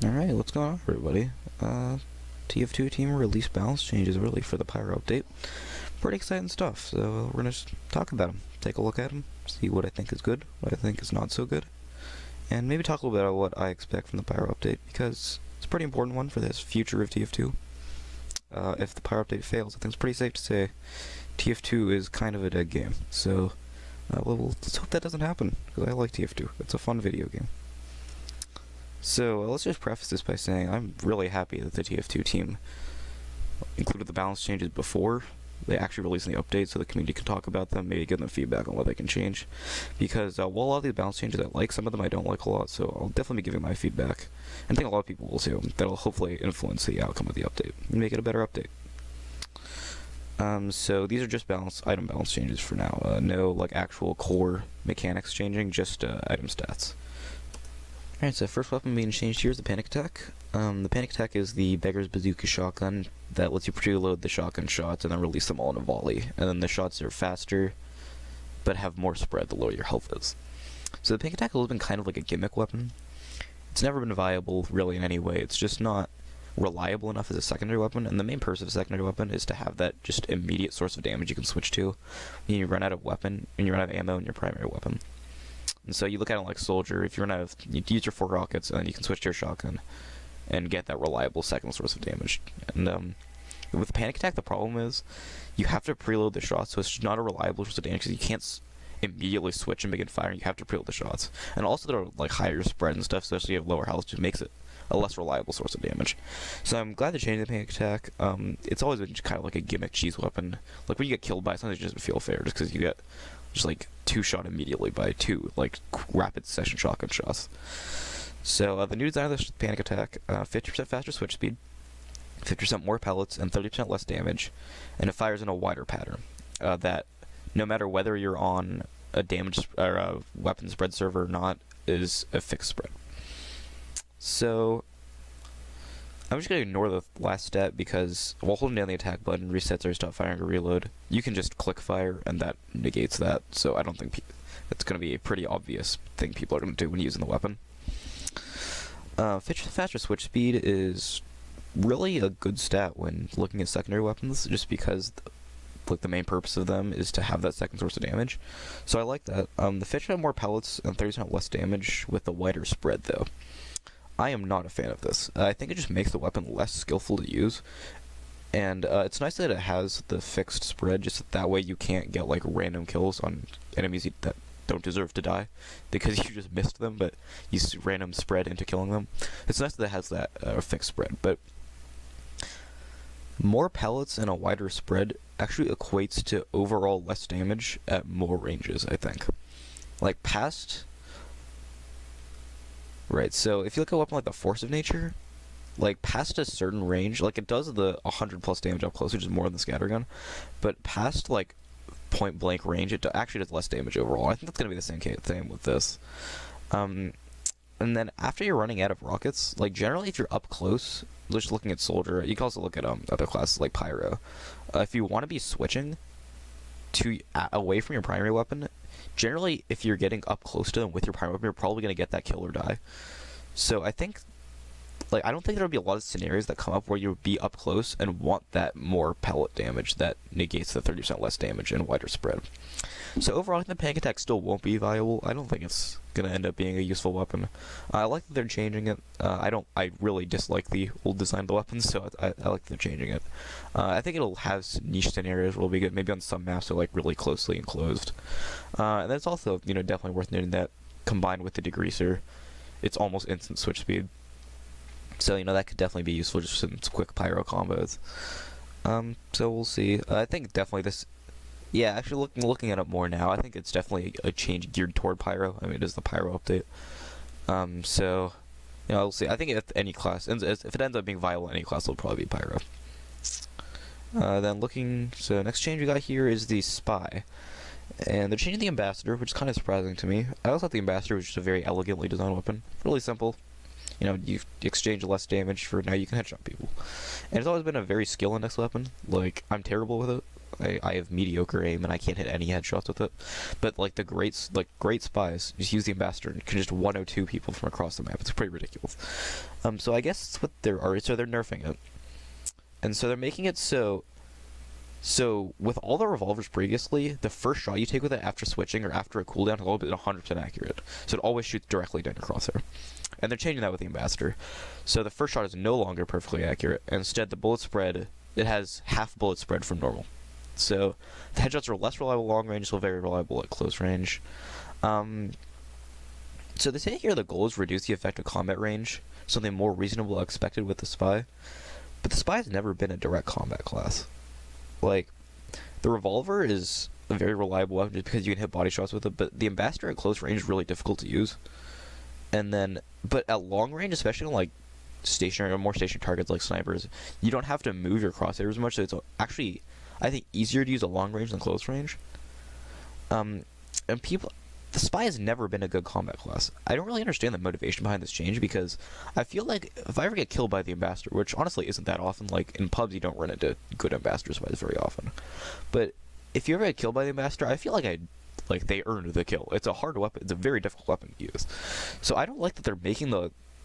Alright, what's going on, everybody? TF2 team released balance changes early for the pyro update. Pretty exciting stuff, so we're gonna just talk about them, take a look at them, see what I think is good, what I think is not so good, and maybe talk a little bit about what I expect from the pyro update, because it's a pretty important one for this future of TF2. If the pyro update fails, I think it's pretty safe to say TF2 is kind of a dead game, so let's hope that doesn't happen, because I like TF2. It's a fun video game. So let's just preface this by saying I'm really happy that the TF2 team included the balance changes before they actually released the update, so the community can talk about them, maybe give them feedback on what they can change. Because while a lot of these balance changes I like, some of them I don't like a lot, so I'll definitely be giving my feedback. And I think a lot of people will too. That'll hopefully influence the outcome of the update and make it a better update. So these are just item balance changes for now. No like actual core mechanics changing, just item stats. Alright, so first weapon being changed here is the Panic Attack. The Panic Attack is the Beggar's Bazooka shotgun that lets you preload the shotgun shots and then release them all in a volley. And then the shots are faster, but have more spread the lower your health is. So the Panic Attack has been kind of like a gimmick weapon. It's never been viable really in any way. It's just not reliable enough as a secondary weapon, and the main purpose of a secondary weapon is to have that just immediate source of damage you can switch to when you run out of weapon, when you run out of ammo in your primary weapon. And so you look at it like Soldier, if you run out of, you use your 4 rockets, and then you can switch to your shotgun and get that reliable second source of damage. And with the Panic Attack, the problem is you have to preload the shots, so it's not a reliable source of damage because you can't immediately switch and begin firing. You have to preload the shots. And also there are like higher spread and stuff, so you have lower health, which makes it a less reliable source of damage. So I'm glad they changed the Panic Attack. It's always been kind of like a gimmick cheese weapon. Like when you get killed by something, it doesn't feel fair just because you get just like 2 shot immediately by 2 like rapid session shotgun shots. So the new design of the Panic Attack: 50% faster switch speed, 50% more pellets, and 30% less damage, and it fires in a wider pattern. That no matter whether you're on a damage or a weapon spread server or not, is a fixed spread. So I'm just going to ignore the last step because while holding down the attack button resets or stop firing or reload, you can just click fire and that negates that. So I don't think it's going to be a pretty obvious thing people are going to do when using the weapon. Faster switch speed is really a good stat when looking at secondary weapons, just because like the main purpose of them is to have that second source of damage. So I like that. The 50% more pellets and 30% less damage with a wider spread though. I am not a fan of this. I think it just makes the weapon less skillful to use, and it's nice that it has the fixed spread, just that way you can't get like random kills on enemies that don't deserve to die because you just missed them, but you random spread into killing them. It's nice that it has that fixed spread, but more pellets and a wider spread actually equates to overall less damage at more ranges, I think. Like past... Right, so if you look at a weapon like the Force of Nature, like past a certain range, like it does the 100 plus damage up close, which is more than the scattergun, but past like point blank range, it actually does less damage overall. I think that's going to be the same thing with this. And then after you're running out of rockets, like generally if you're up close, just looking at Soldier, you can also look at other classes like Pyro. If you want to be switching to away from your primary weapon, generally, if you're getting up close to them with your primary weapon, you're probably going to get that kill or die. So I think, like, I don't think there'll be a lot of scenarios that come up where you'll be up close and want that more pellet damage that negates the 30% less damage and wider spread. So overall, I think the Panic Attack still won't be viable. I don't think it's going to end up being a useful weapon. I like that they're changing it. I really dislike the old design of the weapons, so I like that they're changing it. I think it'll have niche scenarios where it'll be good. Maybe on some maps they're like really closely enclosed. And then it's also, definitely worth noting that combined with the degreaser, it's almost instant switch speed. So, that could definitely be useful just for some quick pyro combos. So we'll see. I think definitely this... Yeah, actually looking at it more now, I think it's definitely a change geared toward pyro. I mean, it is the pyro update. So, we'll see. I think if any class, if it ends up being viable in any class, it'll probably be pyro. So next change we got here is the Spy. And they're changing the Ambassador, which is kind of surprising to me. I also thought the Ambassador was just a very elegantly designed weapon. Really simple. You exchange less damage for now you can headshot people. And it's always been a very skill index weapon. Like, I'm terrible with it. I have mediocre aim and I can't hit any headshots with it. But like the great spies just use the ambassador and can just 102 people from across the map. It's pretty ridiculous. So I guess that's what so they're nerfing it, and so they're making it so with all the revolvers previously, the first shot you take with it after switching or after a cooldown will be 100% accurate. So it always shoots directly down your crosshair. And they're changing that with the ambassador. So the first shot is no longer perfectly accurate. Instead, the bullet spread, it has half bullet spread from normal. So the headshots are less reliable long range, so very reliable at close range. So they say here the goal is reduce the effective combat range, something more reasonable expected with the spy. But the spy has never been a direct combat class. Like, the revolver is a very reliable weapon just because you can hit body shots with it, but the ambassador at close range is really difficult to use. And then, but at long range, especially on like stationary or more stationary targets like snipers, you don't have to move your crosshairs as much, so it's actually, I think, easier to use at long range than close range. And the spy has never been a good combat class. I don't really understand the motivation behind this change, because I feel like if I ever get killed by the ambassador, which honestly isn't that often, like in pubs you don't run into good ambassador spies very often, but if you ever get killed by the ambassador, I feel like they earned the kill. It's a hard weapon. It's a very difficult weapon to use. So I don't like that they're making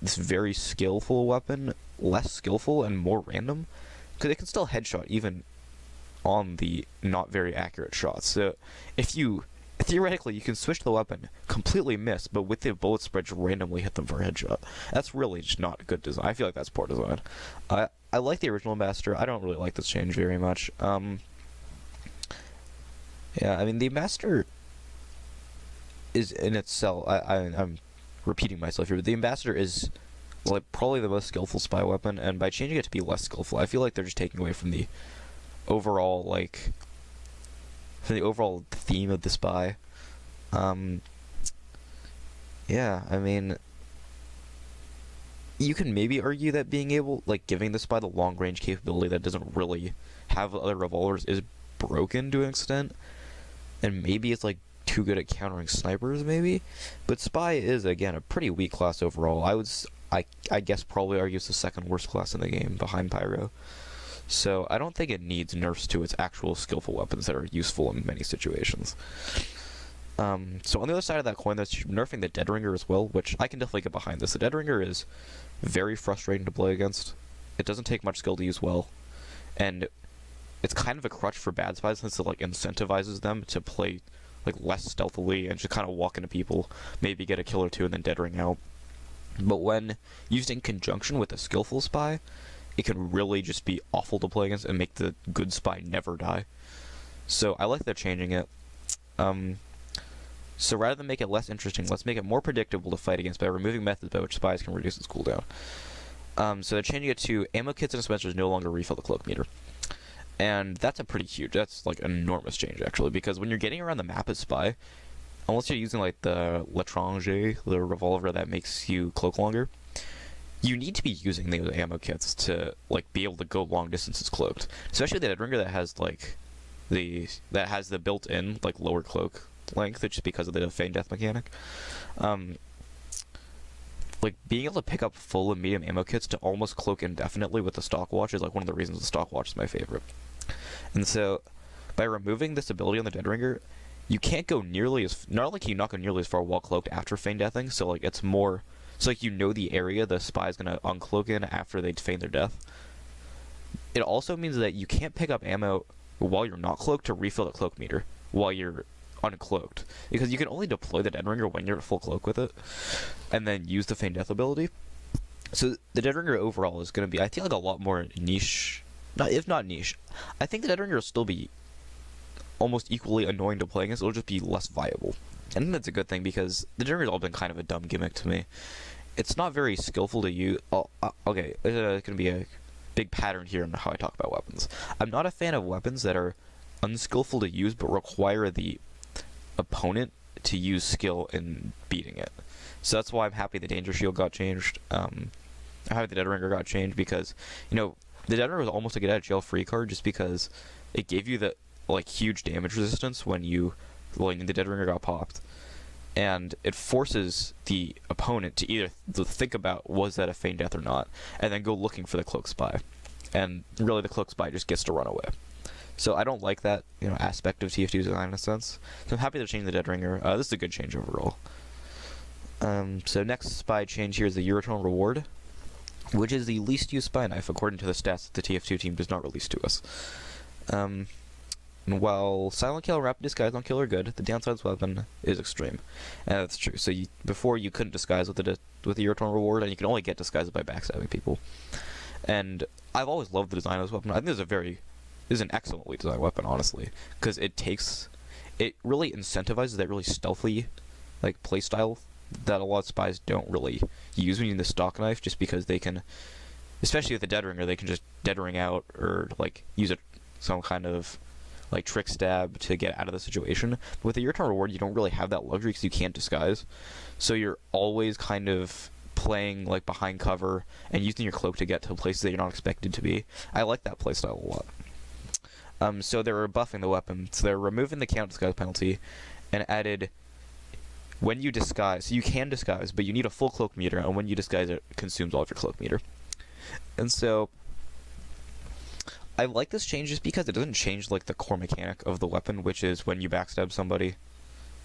this very skillful weapon less skillful and more random, because it can still headshot even on the not very accurate shots. So theoretically, you can switch the weapon, completely miss, but with the bullet spread, just randomly hit them for a headshot. That's really just not good design. I feel like that's poor design. I like the original ambassador. I don't really like this change very much. Yeah, I mean, the ambassador is in itself, I'm repeating myself here, but the ambassador is like probably the most skillful spy weapon, and by changing it to be less skillful, I feel like they're just taking away from the overall theme of the spy. Yeah, I mean, you can maybe argue that giving the spy the long range capability that doesn't really have other revolvers is broken to an extent, and maybe it's like too good at countering snipers maybe, but spy is again a pretty weak class overall. I guess probably argue it's the second worst class in the game behind pyro. So I don't think it needs nerfs to its actual skillful weapons that are useful in many situations. So on the other side of that coin, that's nerfing the Dead Ringer as well, which I can definitely get behind this. The Dead Ringer is very frustrating to play against. It doesn't take much skill to use well, and it's kind of a crutch for bad spies since it incentivizes them to play less stealthily and just kind of walk into people, maybe get a kill or two and then dead ring out. But when used in conjunction with a skillful spy, it can really just be awful to play against and make the good spy never die. So I like that they're changing it. So rather than make it less interesting, let's make it more predictable to fight against by removing methods by which spies can reduce its cooldown. So they're changing it to ammo kits and dispensers no longer refill the cloak meter. And that's that's an enormous change actually, because when you're getting around the map as spy, unless you're using the L'Étranger, the revolver that makes you cloak longer, you need to be using those ammo kits to be able to go long distances cloaked. Especially the Dead Ringer that has the built-in lower cloak length, just because of the feign death mechanic. Being able to pick up full and medium ammo kits to almost cloak indefinitely with the stock watch is one of the reasons the stock watch is my favorite. And so by removing this ability on the Dead Ringer, you can't go nearly as not only can you not go nearly as far while cloaked after feign deathing, so it's more the area the spy is gonna uncloak in after they feign their death. It also means that you can't pick up ammo while you're not cloaked to refill the cloak meter while you're uncloaked, because you can only deploy the Dead Ringer when you're at full cloak with it, and then use the feign death ability. So the Dead Ringer overall is going to be, I feel a lot more niche. If not niche, I think the Dead Ringer will still be almost equally annoying to play against. It'll just be less viable. I think that's a good thing, because the Dead Ringer's all been kind of a dumb gimmick to me. It's not very skillful to use. Okay, there's going to be a big pattern here in how I talk about weapons. I'm not a fan of weapons that are unskillful to use but require the opponent to use skill in beating it. So that's why I'm happy the Danger Shield got changed. I'm happy the Dead Ringer got changed, because the Dead Ringer was almost a get out of jail free card, just because it gave you the huge damage resistance when the Dead Ringer got popped, and it forces the opponent to either think about was that a feign death or not, and then go looking for the cloak spy, and really the cloak spy just gets to run away. So I don't like that, aspect of TF2 design in a sense. So I'm happy they're changing the Dead Ringer. This is a good change overall. So next spy change here is the Eurotone Reward, which is the least used spy knife according to the stats that the TF2 team does not release to us. And while Silent Kill and Rapid Disguise on Kill are good, the downside of this weapon is extreme. And that's true. So before you couldn't disguise with the Eurotone Reward, and you can only get disguised by backstabbing people. And I've always loved the design of this weapon. I think this is an excellently designed weapon, honestly, because it really incentivizes that really stealthy, playstyle that a lot of spies don't really use when using the stock knife, just because they can, especially with the Dead Ringer, they can just Dead Ring out or use some kind of trick stab to get out of the situation. But with the Eurotone Reward, you don't really have that luxury because you can't disguise, so you're always kind of playing behind cover and using your cloak to get to places that you're not expected to be. I like that playstyle a lot. So they're buffing the weapon, so they're removing the count disguise penalty and added when you disguise. So you can disguise, but you need a full cloak meter, and when you disguise, it consumes all of your cloak meter. And so I like this change just because it doesn't change the core mechanic of the weapon, which is when you backstab somebody,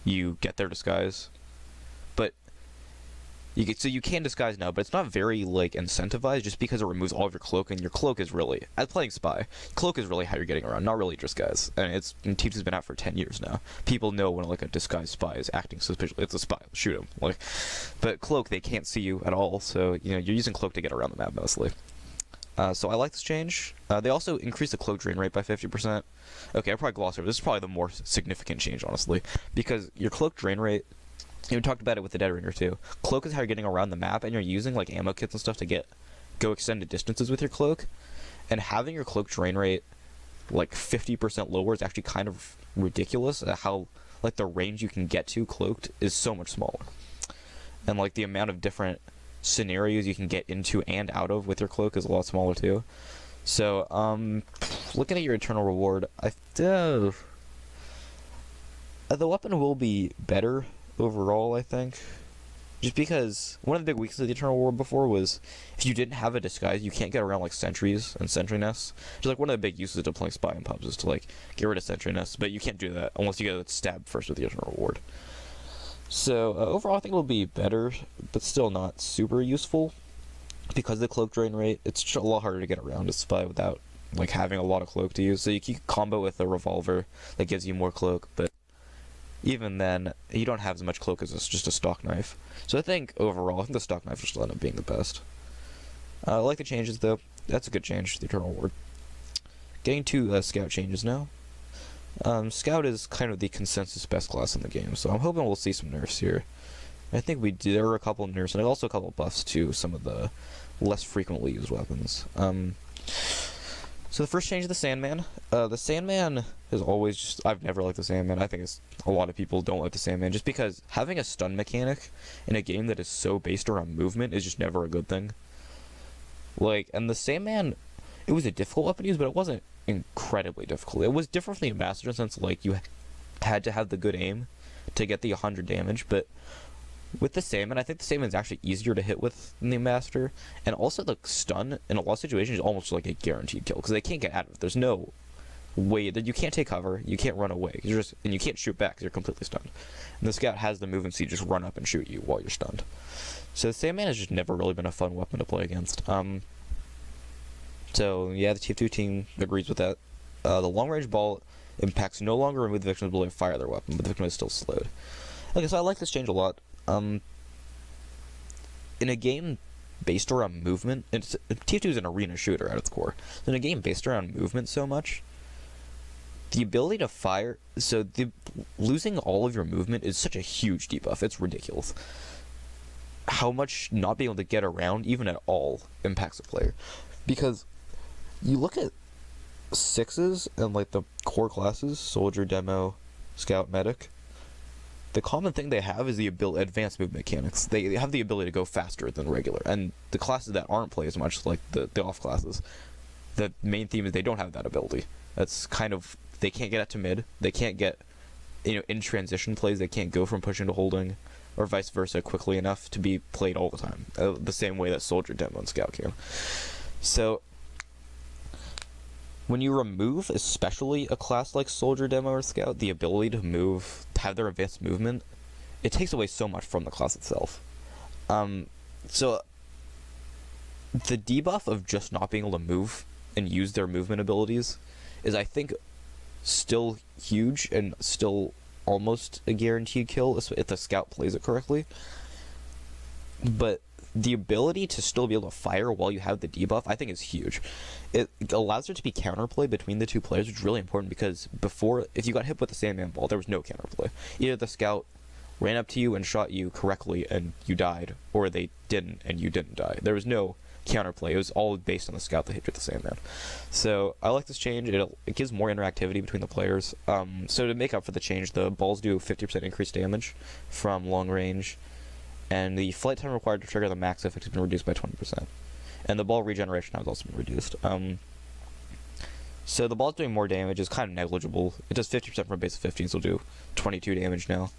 you get their disguise. But you can disguise now, but it's not very incentivized, just because it removes all of your cloak, and your cloak is really, as playing spy, cloak is really how you're getting around, not really disguise. And TF2 has been out for 10 years now. People know when a disguised spy is acting suspiciously. It's a spy, shoot him. But cloak, they can't see you at all, so you're using cloak to get around the map mostly. So I like this change. They also increased the cloak drain rate by 50%. Okay, I probably glossed over. This is probably the more significant change, honestly, because your cloak drain rate, we talked about it with the Dead Ringer too. Cloak is how you're getting around the map, and you're using ammo kits and stuff to go extended distances with your cloak. And having your cloak drain rate 50% lower is actually kind of ridiculous. How the range you can get to cloaked is so much smaller, and the amount of different scenarios you can get into and out of with your cloak is a lot smaller too. So looking at your Eternal Reward, the weapon will be better overall, I think, just because one of the big weaknesses of the Eternal Reward before was if you didn't have a disguise, you can't get around sentries and sentry nests. Just one of the big uses of playing spy in pubs is to get rid of sentry nests, but you can't do that unless you get stabbed first with the Eternal Reward. So overall, I think it'll be better, but still not super useful because of the cloak drain rate. It's just a lot harder to get around a spy without having a lot of cloak to use. So you can combo with a revolver that gives you more cloak, but even then, you don't have as much cloak as just a stock knife. So I think overall, the stock knife will still end up being the best. I like the changes though. That's a good change, the Eternal Reward. Getting to scout changes now. Scout is kind of the consensus best class in the game, so I'm hoping we'll see some nerfs here. I think there were a couple of nerfs, and also a couple of buffs to some of the less frequently used weapons. So the first change is the Sandman. The Sandman is always just... I've never liked the Sandman. I think a lot of people don't like the Sandman, just because having a stun mechanic in a game that is so based around movement is just never a good thing. And the Sandman, it was a difficult weapon to use, but it wasn't incredibly difficult. It was different from the Ambassador, since you had to have the good aim to get the 100 damage, but with the Sandman, I think the Sandman is actually easier to hit with than the Ambassador, and also the stun in a lot of situations is almost a guaranteed kill, because they can't get out of it. There's no way that you can't take cover, you can't run away, and you can't shoot back because you're completely stunned. And the Scout has the movement, so you just run up and shoot you while you're stunned. So the Sandman has just never really been a fun weapon to play against. So yeah, the TF2 team agrees with that. The long-range ball impacts no longer remove the victim's ability to fire their weapon, but the victim is still slowed. Okay, so I like this change a lot. In a game based around movement, TF2 is an arena shooter at its core. So in a game based around movement so much, the ability to fire, losing all of your movement is such a huge debuff. It's ridiculous how much not being able to get around, even at all, impacts a player. Because you look at sixes and the core classes, soldier, demo, scout, medic, the common thing they have is the advanced movement mechanics. They have the ability to go faster than regular, and the classes that aren't play as much, the off classes, the main theme is they don't have that ability. That's kind of, they can't get out to mid, they can't get, in transition plays, they can't go from pushing to holding, or vice versa, quickly enough to be played all the time, the same way that soldier, demo, and scout can. So when you remove, especially a class like Soldier, Demo, or Scout, the ability to move, have their advanced movement, it takes away so much from the class itself. So the debuff of just not being able to move and use their movement abilities is, I think, still huge and still almost a guaranteed kill if the Scout plays it correctly. But the ability to still be able to fire while you have the debuff, I think, is huge. It allows there to be counterplay between the two players, which is really important, because before, if you got hit with the Sandman Ball, there was no counterplay. Either the Scout ran up to you and shot you correctly and you died, or they didn't and you didn't die. There was no counterplay. It was all based on the Scout that hit you with the Sandman. So I like this change. It gives more interactivity between the players. So to make up for the change, the balls do 50% increased damage from long range, and the flight time required to trigger the max effect has been reduced by 20%. And the ball regeneration has also been reduced. So the ball's doing more damage is kind of negligible. It does 50% from base of 15, so it'll do 22 damage now.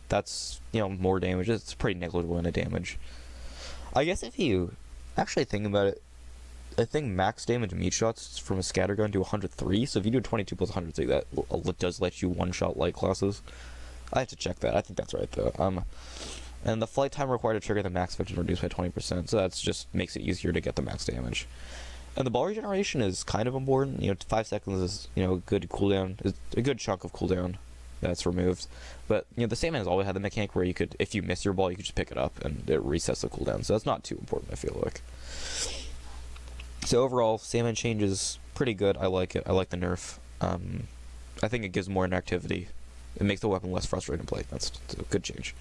That's, more damage. It's pretty negligible in the damage. I guess if you actually think about it, I think max damage meat shots from a scattergun do 103, so if you do 22 plus 103, that does let you one-shot light classes. I have to check that. I think that's right, though. And the flight time required to trigger the max effect is reduced by 20%, so that's just makes it easier to get the max damage. And the ball regeneration is kind of important. 5 seconds is, a good cooldown, is a good chunk of cooldown that's removed. But, the Sandman has always had the mechanic where you could, if you miss your ball, you could just pick it up and it resets the cooldown, so that's not too important, I feel like. So overall, Sandman change is pretty good. I like it. I like the nerf. I think it gives more interactivity. It makes the weapon less frustrating to play against. It's a good change.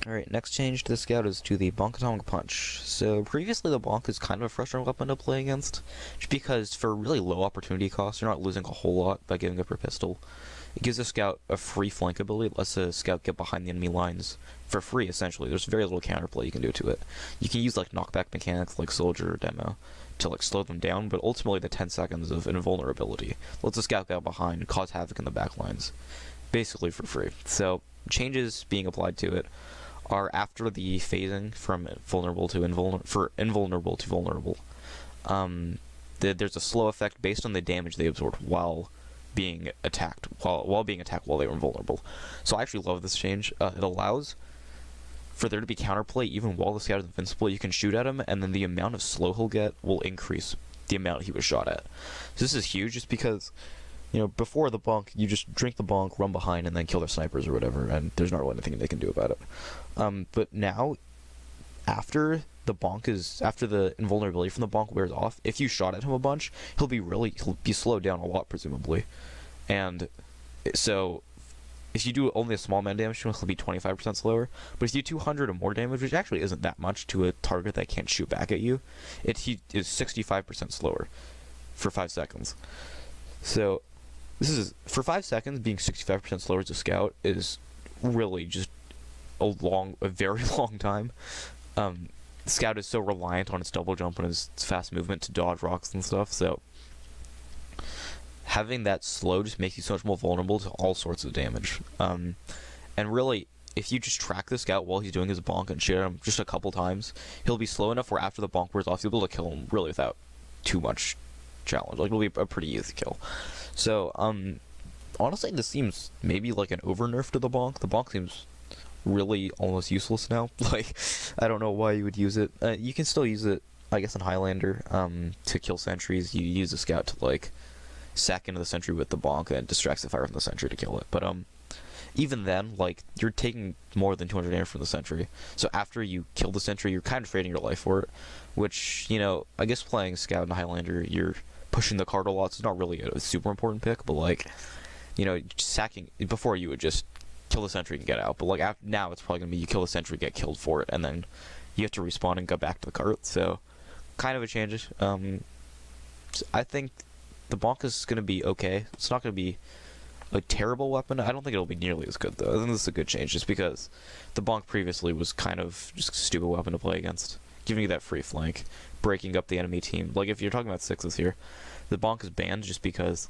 Alright, next change to the Scout is to the Bonk Atomic Punch. So previously the Bonk is kind of a frustrating weapon to play against, just because for really low opportunity cost, you're not losing a whole lot by giving up your pistol. It gives the Scout a free flank ability. It lets the Scout get behind the enemy lines for free, essentially. There's very little counterplay you can do to it. You can use knockback mechanics like Soldier or Demo to slow them down, but ultimately the 10 seconds of invulnerability lets the Scout get behind and cause havoc in the back lines, basically for free. So changes being applied to it are after the phasing from vulnerable to invulnerable to vulnerable. There's a slow effect based on the damage they absorbed while being attacked, while being attacked while they were invulnerable. So I actually love this change. It allows for there to be counterplay even while the Scout is invincible. You can shoot at him, and then the amount of slow he'll get will increase the amount he was shot at. So this is huge, just because before the bonk, you just drink the bonk, run behind, and then kill their snipers or whatever, and there's not really anything they can do about it. But now, after the invulnerability from the bonk wears off, if you shot at him a bunch, he'll be slowed down a lot, presumably. And so, if you do only a small amount of damage to him, he'll be 25% slower. But if you do 200 or more damage, which actually isn't that much to a target that can't shoot back at you, he is 65% slower for 5 seconds. So, for 5 seconds, being 65% slower as a Scout is really just a very long time. Scout is so reliant on its double jump and its fast movement to dodge rocks and stuff, so having that slow just makes you so much more vulnerable to all sorts of damage. And really, if you just track the Scout while he's doing his bonk and shoot at him just a couple times, he'll be slow enough where after the bonk wears off, you'll be able to kill him really without too much challenge. It'll be a pretty easy kill. So, honestly, this seems maybe like an over nerf to the bonk. The bonk seems really almost useless now. I don't know why you would use it. You can still use it, I guess, in Highlander, to kill sentries. You use the Scout to, sack into the sentry with the bonk and distracts the fire from the sentry to kill it. But, even then, you're taking more than 200 damage from the sentry. So after you kill the sentry, you're kind of trading your life for it, which, I guess playing Scout in Highlander, you're pushing the card a lot, so it's not really a super important pick, but, sacking, before you would just kill the sentry and get out, but now it's probably going to be you kill the sentry, get killed for it, and then you have to respawn and go back to the cart, so kind of a change. I think the bonk is going to be okay. It's not going to be a terrible weapon. I don't think it'll be nearly as good, though. I think this is a good change, just because the bonk previously was kind of just a stupid weapon to play against, giving you that free flank, breaking up the enemy team. If you're talking about sixes here, the bonk is banned just because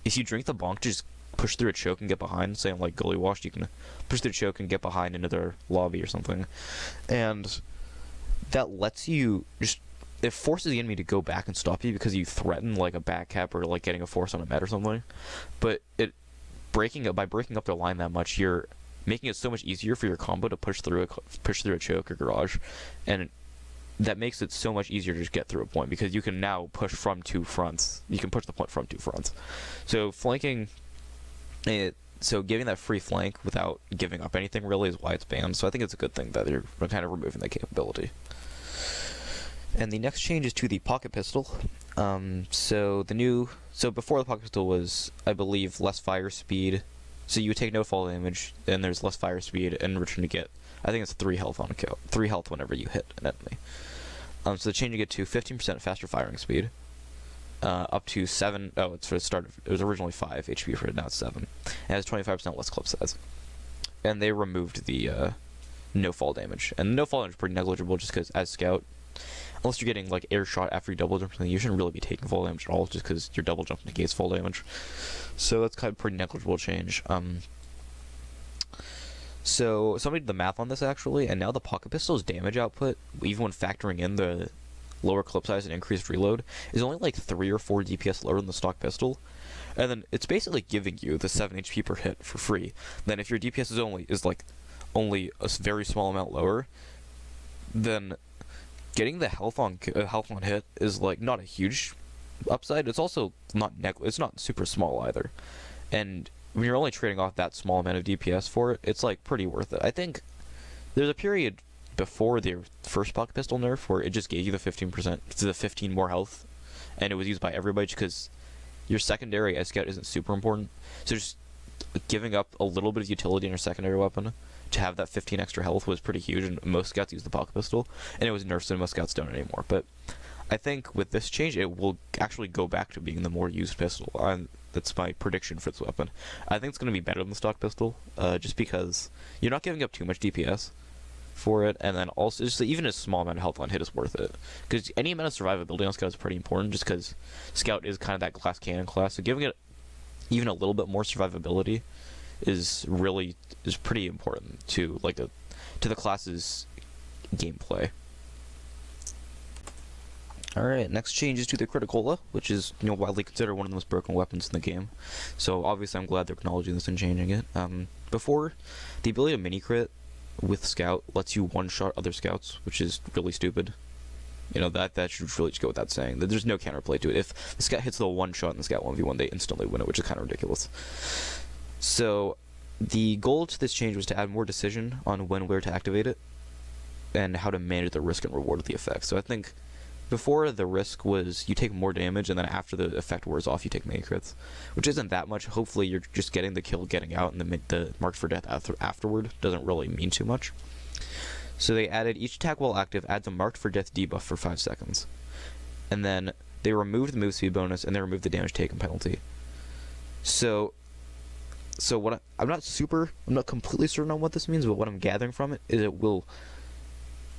if you drink the bonk, just push through a choke and get behind, say on Gully Washed, you can push through a choke and get behind into their lobby or something, and that lets you just it forces the enemy to go back and stop you because you threaten like a back cap or like getting a force on a med or something. But by breaking up their line that much, you're making it so much easier for your combo to push through a choke or garage, and that makes it so much easier to just get through a point because you can now push from two fronts. You can push the point from two fronts. So flanking so giving that free flank without giving up anything really is why it's banned. So I think it's a good thing that they're kind of removing that capability. And the next change is to the pocket pistol. So before the pocket pistol was, I believe, less fire speed. So you would take no fall damage, and there's less fire speed, and in return to get, I think it's 3 health on a kill. 3 health whenever you hit an enemy. So they're changing it to 15% faster firing speed. Up to 7, it's for the start of, it was originally 5 HP for it, now it's 7. And it has 25% less clip size. And they removed the no fall damage. And no fall damage is pretty negligible just because as Scout, unless you're getting like air shot after you double jump, you shouldn't really be taking fall damage at all just because your double jump negates fall damage. So that's kind of pretty negligible change. So somebody did the math on this actually, and now the pocket pistol's damage output, even when factoring in the lower clip size and increased reload, is only like 3 or 4 DPS lower than the stock pistol. And then it's basically giving you the 7 HP per hit for free. Then if your DPS is only a very small amount lower, then getting the health on hit is like not a huge upside. It's also it's not super small either. And when you're only trading off that small amount of DPS for it, it's like pretty worth it. I think there's a period before the first pocket pistol nerf where it just gave you the 15%, the 15 more health, and it was used by everybody because your secondary as Scout isn't super important. So just giving up a little bit of utility in your secondary weapon to have that 15 extra health was pretty huge, and most Scouts use the pocket pistol, and it was nerfed and most Scouts don't anymore. But I think with this change, it will actually go back to being the more used pistol. That's my prediction for this weapon. I think it's going to be better than the stock pistol, just because you're not giving up too much DPS for it, and then also just even a small amount of health on hit is worth it. Because any amount of survivability on Scout is pretty important, just because Scout is kind of that glass cannon class, so giving it even a little bit more survivability is pretty important to the class's gameplay. Alright, next change is to the Criticola, which is widely considered one of the most broken weapons in the game. So obviously I'm glad they're acknowledging this and changing it. Before, the ability to mini crit with Scout lets you one-shot other Scouts, which is really stupid. That should really just go without saying. There's no counterplay to it. If the Scout hits the one-shot in the Scout 1v1, they instantly win it, which is kind of ridiculous. So the goal to this change was to add more decision on when where to activate it, and how to manage the risk and reward of the effect. So I think before, the risk was you take more damage, and then after the effect wears off, you take mini crits, which isn't that much. Hopefully, you're just getting the kill, getting out, and the marked for death afterward doesn't really mean too much. So they added each attack while active adds a marked for death debuff for 5 seconds. And then they removed the move speed bonus, and they removed the damage taken penalty. So what I'm not completely certain on what this means, but what I'm gathering from it is it will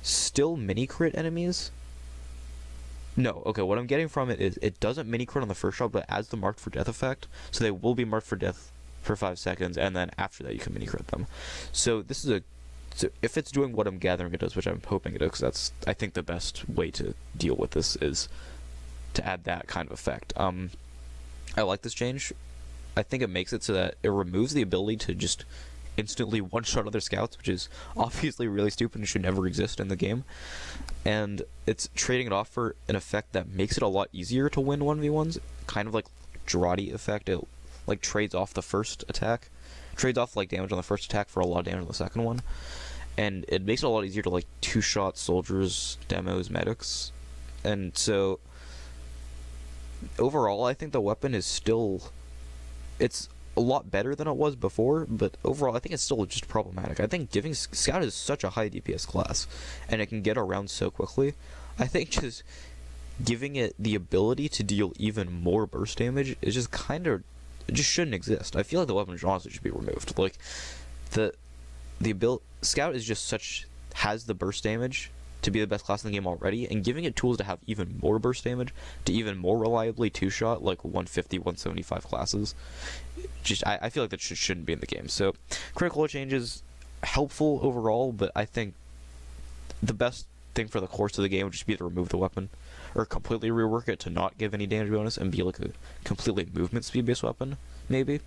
still mini crit enemies. No, okay, what I'm getting from it is it doesn't mini crit on the first shot, but adds the marked for death effect, so they will be marked for death for 5 seconds, and then after that you can mini crit them. So this is so if it's doing what I'm gathering it does, which I'm hoping it does, because that's, I think, the best way to deal with this is to add that kind of effect. I like this change. I think it makes it so that it removes the ability to just instantly one-shot other Scouts, which is obviously really stupid and should never exist in the game. And it's trading it off for an effect that makes it a lot easier to win 1v1s, kind of like Girardi effect. It like trades off the first attack, trades off like damage on the first attack for a lot of damage on the second one, and it makes it a lot easier to like two-shot soldiers, demos, medics. And so overall, I think the weapon is still, it's a lot better than it was before, but overall I think it's still just problematic. I think giving Scout is such a high DPS class, and it can get around so quickly. I think just giving it the ability to deal even more burst damage is just it just shouldn't exist. I feel like the weapon honestly should be removed. Like the Scout is just has the burst damage to be the best class in the game already, and giving it tools to have even more burst damage, to even more reliably two-shot, like 150, 175 classes, I feel like that shouldn't be in the game. So, critical change is helpful overall, but I think the best thing for the course of the game would just be to remove the weapon, or completely rework it to not give any damage bonus and be like a completely movement speed based weapon, maybe.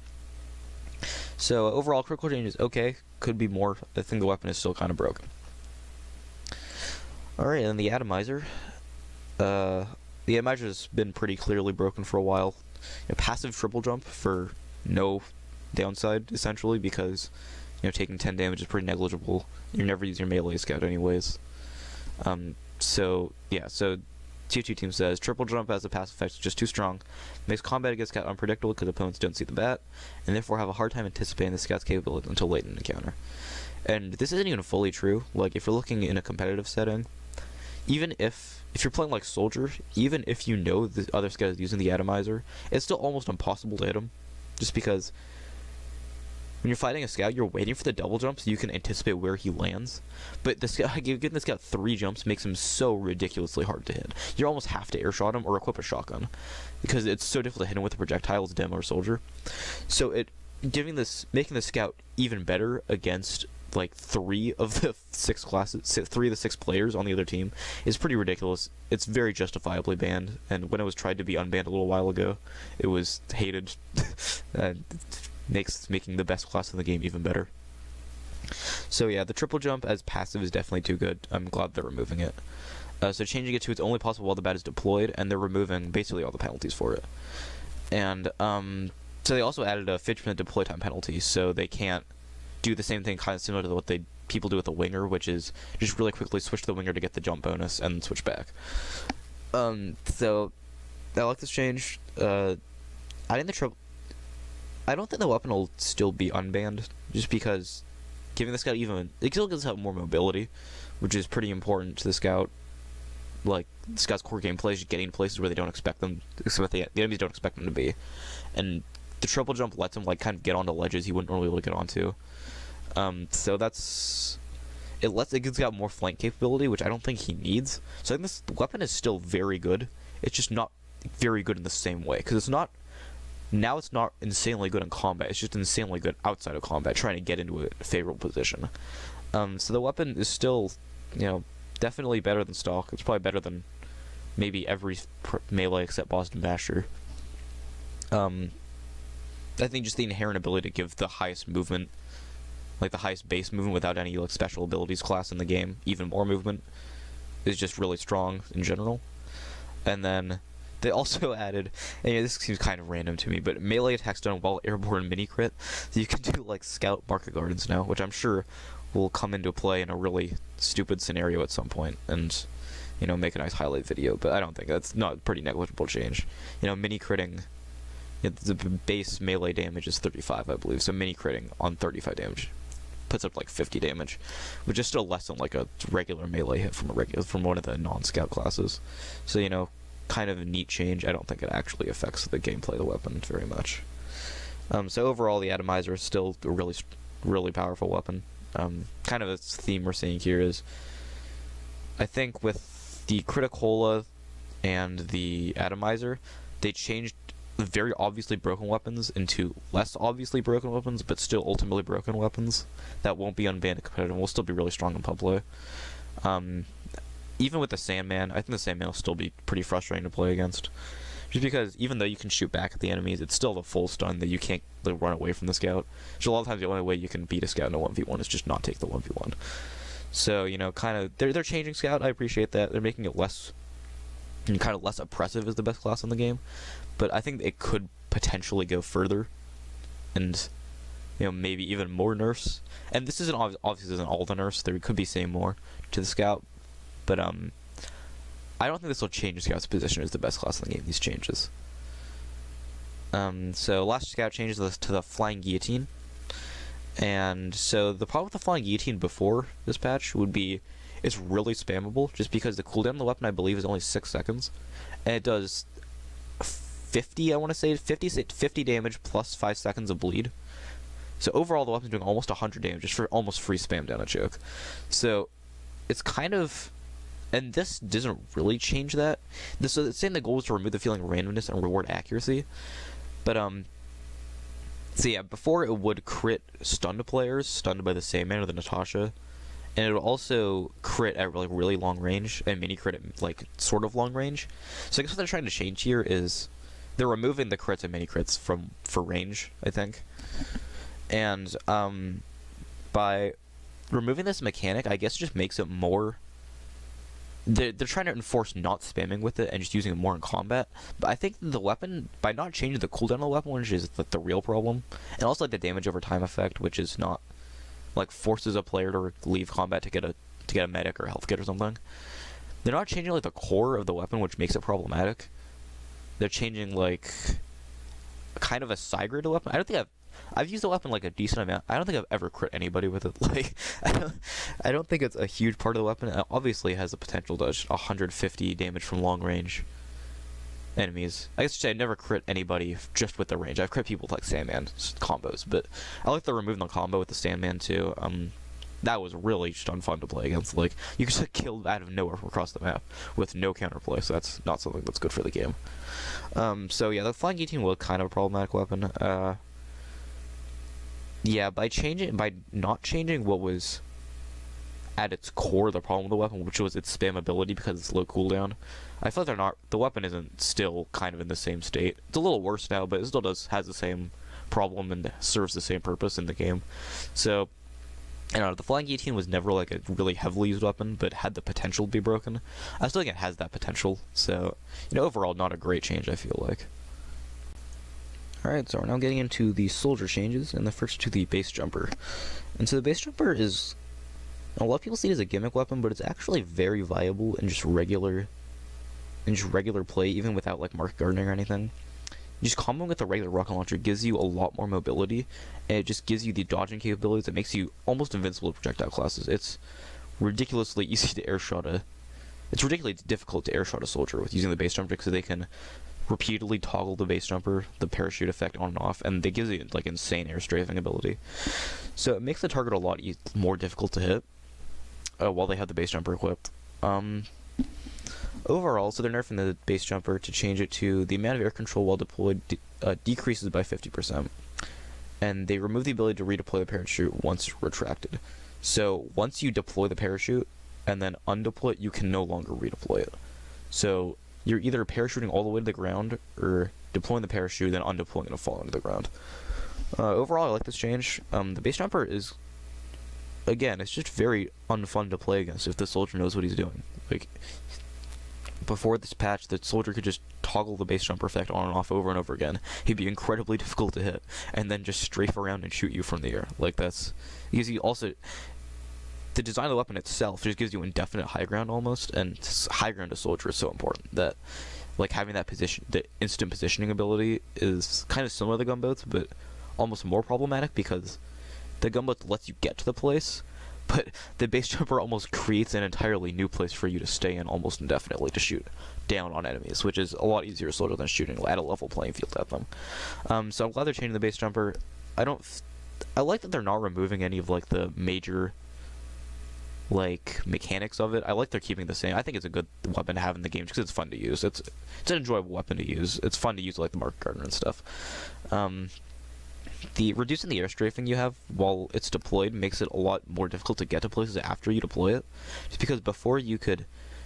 So overall, critical change is okay. Could be more. I think the weapon is still kind of broken. Alright, and the atomizer. The atomizer has been pretty clearly broken for a while. Passive triple jump for no downside, essentially, because taking 10 damage is pretty negligible. You're never using your melee scout anyways. So T2 team says triple jump as a passive effect is just too strong, makes combat against scout unpredictable because opponents don't see the bat, and therefore have a hard time anticipating the scout's capability until late in the encounter. And this isn't even fully true. Like, if you're looking in a competitive setting, even if you're playing like soldier, even if you know the other scout is using the atomizer, it's still almost impossible to hit him, just because when you're fighting a scout, you're waiting for the double jump so you can anticipate where he lands. But the scout, getting the scout 3 jumps makes him so ridiculously hard to hit. You almost have to airshot him or equip a shotgun, because it's so difficult to hit him with a projectile as demo or soldier. So making the scout even better against like 3 of the 6 classes, 3 of the 6 players on the other team is pretty ridiculous. It's very justifiably banned, and when it was tried to be unbanned a little while ago, it was hated. Making the best class in the game even better. So yeah, the triple jump as passive is definitely too good. I'm glad they're removing it. So changing it to it's only possible while the bat is deployed, and they're removing basically all the penalties for it. And so they also added a 50% deploy time penalty, so they can't do the same thing kind of similar to what people do with the winger, which is just really quickly switch to the winger to get the jump bonus and switch back. So I like this change. I don't think the weapon will still be unbanned, just because giving the scout it still gives out more mobility, which is pretty important to the scout. Like, the scout's core gameplay is just getting to places where they don't expect them, the enemies don't expect them to be, and the triple jump lets him like kind of get onto ledges he wouldn't normally be able to get onto. So it gives the scout more flank capability, which I don't think he needs. So I think this weapon is still very good. It's just not very good in the same way, because it's not insanely good in combat, it's just insanely good outside of combat, trying to get into a favorable position. So the weapon is still, definitely better than Stalk. It's probably better than maybe every melee except Boston Basher. I think just the inherent ability to give the highest movement, like the highest base movement without any like special abilities class in the game, even more movement, is just really strong in general. And then they also added, and this seems kind of random to me, but melee attacks done while airborne mini crit. So you can do like scout market gardens now, which I'm sure will come into play in a really stupid scenario at some point, and make a nice highlight video. But I don't think that's not a pretty negligible change. Mini critting, the base melee damage is 35, I believe. So mini critting on 35 damage puts up like 50 damage, which is still less than like a regular melee hit from one of the non-scout classes. So kind of a neat change. I don't think it actually affects the gameplay of the weapon very much. So overall, the atomizer is still a really, really powerful weapon. Kind of a theme we're seeing here is, I think with the Criticola and the atomizer, they changed very obviously broken weapons into less obviously broken weapons, but still ultimately broken weapons that won't be unbanned in competitive and will still be really strong in pub play. Even with the Sandman, I think the Sandman will still be pretty frustrating to play against. Just because even though you can shoot back at the enemies, it's still the full stun that you can't run away from the scout. So a lot of times the only way you can beat a scout in a 1v1 is just not take the 1v1. So, kind of, they're changing scout. I appreciate that. They're making it less, kind of less oppressive as the best class in the game. But I think it could potentially go further. And, maybe even more nerfs. And this isn't obviously isn't all the nerfs. There could be saying more to the scout. But I don't think this will change the scout's position as the best class in the game, these changes. So last scout changes to the flying guillotine. And so the problem with the flying guillotine before this patch would be it's really spammable, just because the cooldown of the weapon, I believe, is only 6 seconds. And it does 50, I want to say, 50 damage plus 5 seconds of bleed. So overall, the weapon's doing almost 100 damage just for almost free spam down a choke. So it's kind of... And this doesn't really change that. So it's saying the goal is to remove the feeling of randomness and reward accuracy. But, so yeah, before it would crit stunned players, stunned by the Sandman or the Natasha, and it'll also crit at really long range and mini crit at like sort of long range. So I guess what they're trying to change here is they're removing the crits and mini crits for range, I think. And by removing this mechanic, I guess it just makes it more. They're trying to enforce not spamming with it and just using it more in combat. But I think the weapon, by not changing the cooldown of the weapon, which is the real problem, and also like the damage over time effect, which is not like forces a player to leave combat to get a medic or a health kit or something. They're not changing like the core of the weapon, which makes it problematic. They're changing like kind of a side grade of the weapon. I don't think I've used the weapon like a decent amount. I don't think I've ever crit anybody with it. Like, I don't think it's a huge part of the weapon. It obviously has the potential to 150 damage from long range enemies. I guess I never crit anybody just with the range. I've crit people with like Sandman combos, but I like the removing the combo with the Sandman too. That was really just unfun to play against. Like, you can just kill out of nowhere from across the map with no counterplay, so that's not something that's good for the game. So yeah, the Flying Guillotine was kind of a problematic weapon. Yeah, by not changing what was at its core the problem with the weapon, which was its spammability because it's low cooldown, I feel like the weapon isn't still kind of in the same state. It's a little worse now, but it still has the same problem and serves the same purpose in the game. So, I don't know, the Flying Guillotine was never like a really heavily used weapon, but had the potential to be broken. I still think it has that potential, so, overall not a great change, I feel like. Alright, so we're now getting into the soldier changes, and the first to the base jumper. And so the base jumper is, a lot of people see it as a gimmick weapon, but it's actually very viable in just regular play, even without like market gardening or anything. Just comboing with a regular rocket launcher gives you a lot more mobility, and it just gives you the dodging capabilities that makes you almost invincible to projectile classes. It's ridiculously easy to airshot it's ridiculously difficult to airshot a soldier with using the base jumper, because they can repeatedly toggle the base jumper, the parachute effect on and off, and it gives you like insane air strafing ability. So it makes the target a lot more difficult to hit while they have the base jumper equipped. Overall, so they're nerfing the base jumper to change it to the amount of air control while deployed decreases by 50%, and they remove the ability to redeploy the parachute once retracted. So once you deploy the parachute and then undeploy it, you can no longer redeploy it. So you're either parachuting all the way to the ground or deploying the parachute, then undeploying it and falling to the ground. Overall, I like this change. The base jumper is, again, it's just very unfun to play against if the soldier knows what he's doing. Like, before this patch, the soldier could just toggle the base jumper effect on and off over and over again. He'd be incredibly difficult to hit, and then just strafe around and shoot you from the air. Like, that's because he also, the design of the weapon itself just gives you indefinite high ground almost, and high ground to soldier is so important that, like, having that position, the instant positioning ability is kind of similar to the gunboats, but almost more problematic because the gunboat lets you get to the place, but the base jumper almost creates an entirely new place for you to stay in almost indefinitely to shoot down on enemies, which is a lot easier to soldier than shooting at a level playing field at them. So I'm glad they're changing the base jumper. I like that they're not removing any of like the major like mechanics of it. I like they're keeping the same. I think it's a good weapon to have in the game because it's fun to use. It's an enjoyable weapon to use. It's fun to use like the market gardener and stuff. The reducing the air strafing you have while it's deployed makes it a lot more difficult to get to places after you deploy it. Just because before you could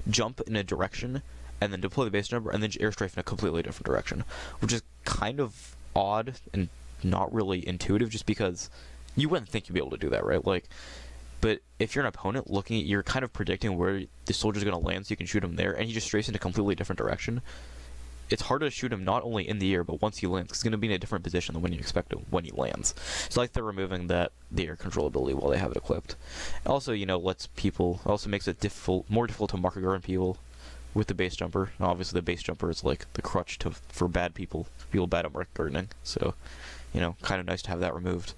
jump in a direction and then deploy the base jumper and then air strafe in a completely different direction, which is kind of odd and not really intuitive, just because you wouldn't think you'd be able to do that, right? Like, but if you're an opponent looking at, you're kind of predicting where the soldier's going to land so you can shoot him there, and he just strafes in a completely different direction. It's harder to shoot him not only in the air, but once he lands, because he's going to be in a different position than when you expect him when he lands. So like they're removing the air control ability while they have it equipped. Also, also makes it more difficult to market guard people with the base jumper. And obviously the base jumper is like the crutch for bad people bad at market gardening. So, kind of nice to have that removed.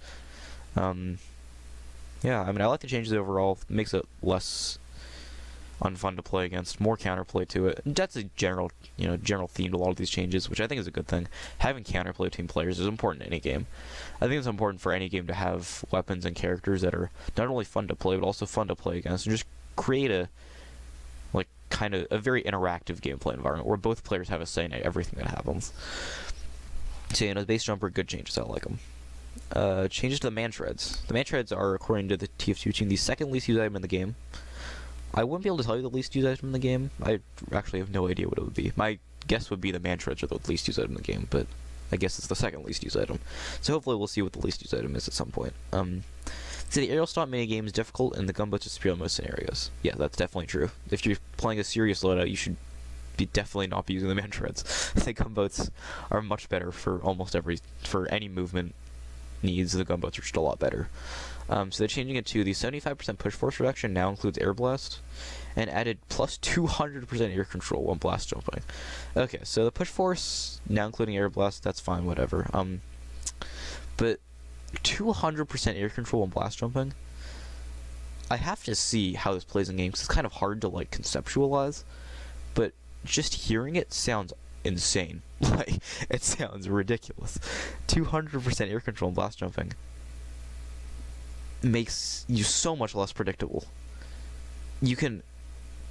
Yeah, I mean, I like the changes overall. It makes it less unfun to play against, more counterplay to it. And that's a general theme to a lot of these changes, which I think is a good thing. Having counterplay between players is important in any game. I think it's important for any game to have weapons and characters that are not only fun to play, but also fun to play against, and just create a very interactive gameplay environment where both players have a say in everything that happens. So, the base jumper, good changes, I like them. changes to the man shreds. The man shreds are, according to the TF2 team, the second least used item in the game. I wouldn't be able to tell you the least used item in the game. I actually have no idea what it would be. My guess would be the man shreds are the least used item in the game, but I guess it's the second least used item. So hopefully we'll see what the least used item is at some point. So the aerial stomp minigame is difficult, and the gunboats are superior in most scenarios. Yeah, that's definitely true. If you're playing a serious loadout, you should be definitely not be using the man shreds. The gunboats are much better for for any movement needs. The gunboats are just a lot better. So they're changing it to the 75% push force reduction now includes air blast, and added plus 200% air control when blast jumping. Okay, so the push force now including air blast, that's fine, whatever. But 200% air control when blast jumping, I have to see how this plays in game because it's kind of hard to like conceptualize. But just hearing it sounds insane. Like, it sounds ridiculous. 200% air control and blast jumping makes you so much less predictable.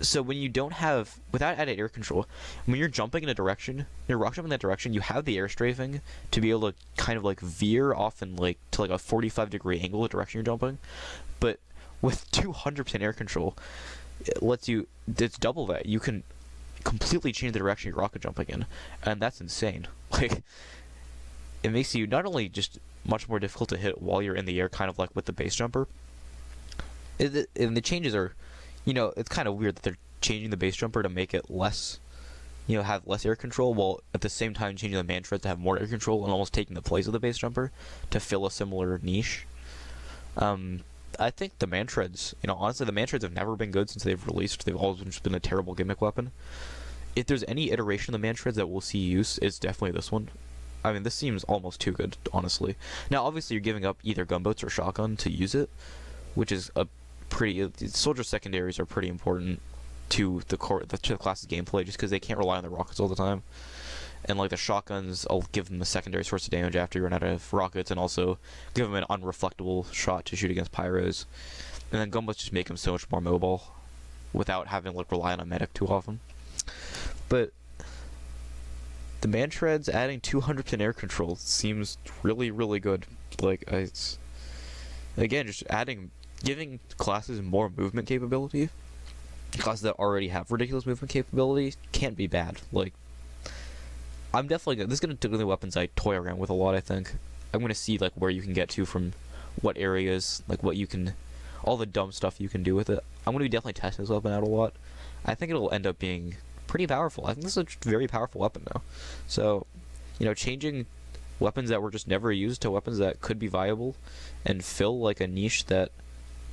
So when you don't have, without added air control, when you're jumping in a direction, you're rock jumping in that direction, you have the air strafing to be able to kind of like veer off in like to like a 45-degree angle the direction you're jumping. But with 200% air control, it lets you, it's double that. You can completely change the direction you're rocket jumping in, and that's insane. Like, it makes you not only just much more difficult to hit while you're in the air, kind of like with the base jumper. And the changes are, it's kind of weird that they're changing the base jumper to make it less, have less air control, while at the same time changing the man shreds to have more air control and almost taking the place of the base jumper to fill a similar niche. I think the man shreds, honestly, the man shreds have never been good since they've released. They've always just been a terrible gimmick weapon. If there's any iteration of the man shreds that we'll see use, it's definitely this one. I mean, this seems almost too good, honestly. Now, obviously, you're giving up either gunboats or shotgun to use it, which is a pretty... soldier secondaries are pretty important to the class's gameplay, just because they can't rely on the rockets all the time. And like the shotguns, I'll give them a secondary source of damage after you run out of rockets, and also give them an unreflectable shot to shoot against pyros. And then gunboats just make them so much more mobile, without having to like rely on a medic too often. But the man shreds adding 200% air control seems really, really good. Like, again, just giving classes more movement capability. Classes that already have ridiculous movement capability can't be bad. Like, I'm definitely this is gonna be the weapons I toy around with a lot. I think I'm gonna see like where you can get to from what areas, like what you can, all the dumb stuff you can do with it. I'm gonna be definitely testing this weapon out a lot. I think it'll end up being pretty powerful. I think this is a very powerful weapon now. So, changing weapons that were just never used to weapons that could be viable and fill like a niche that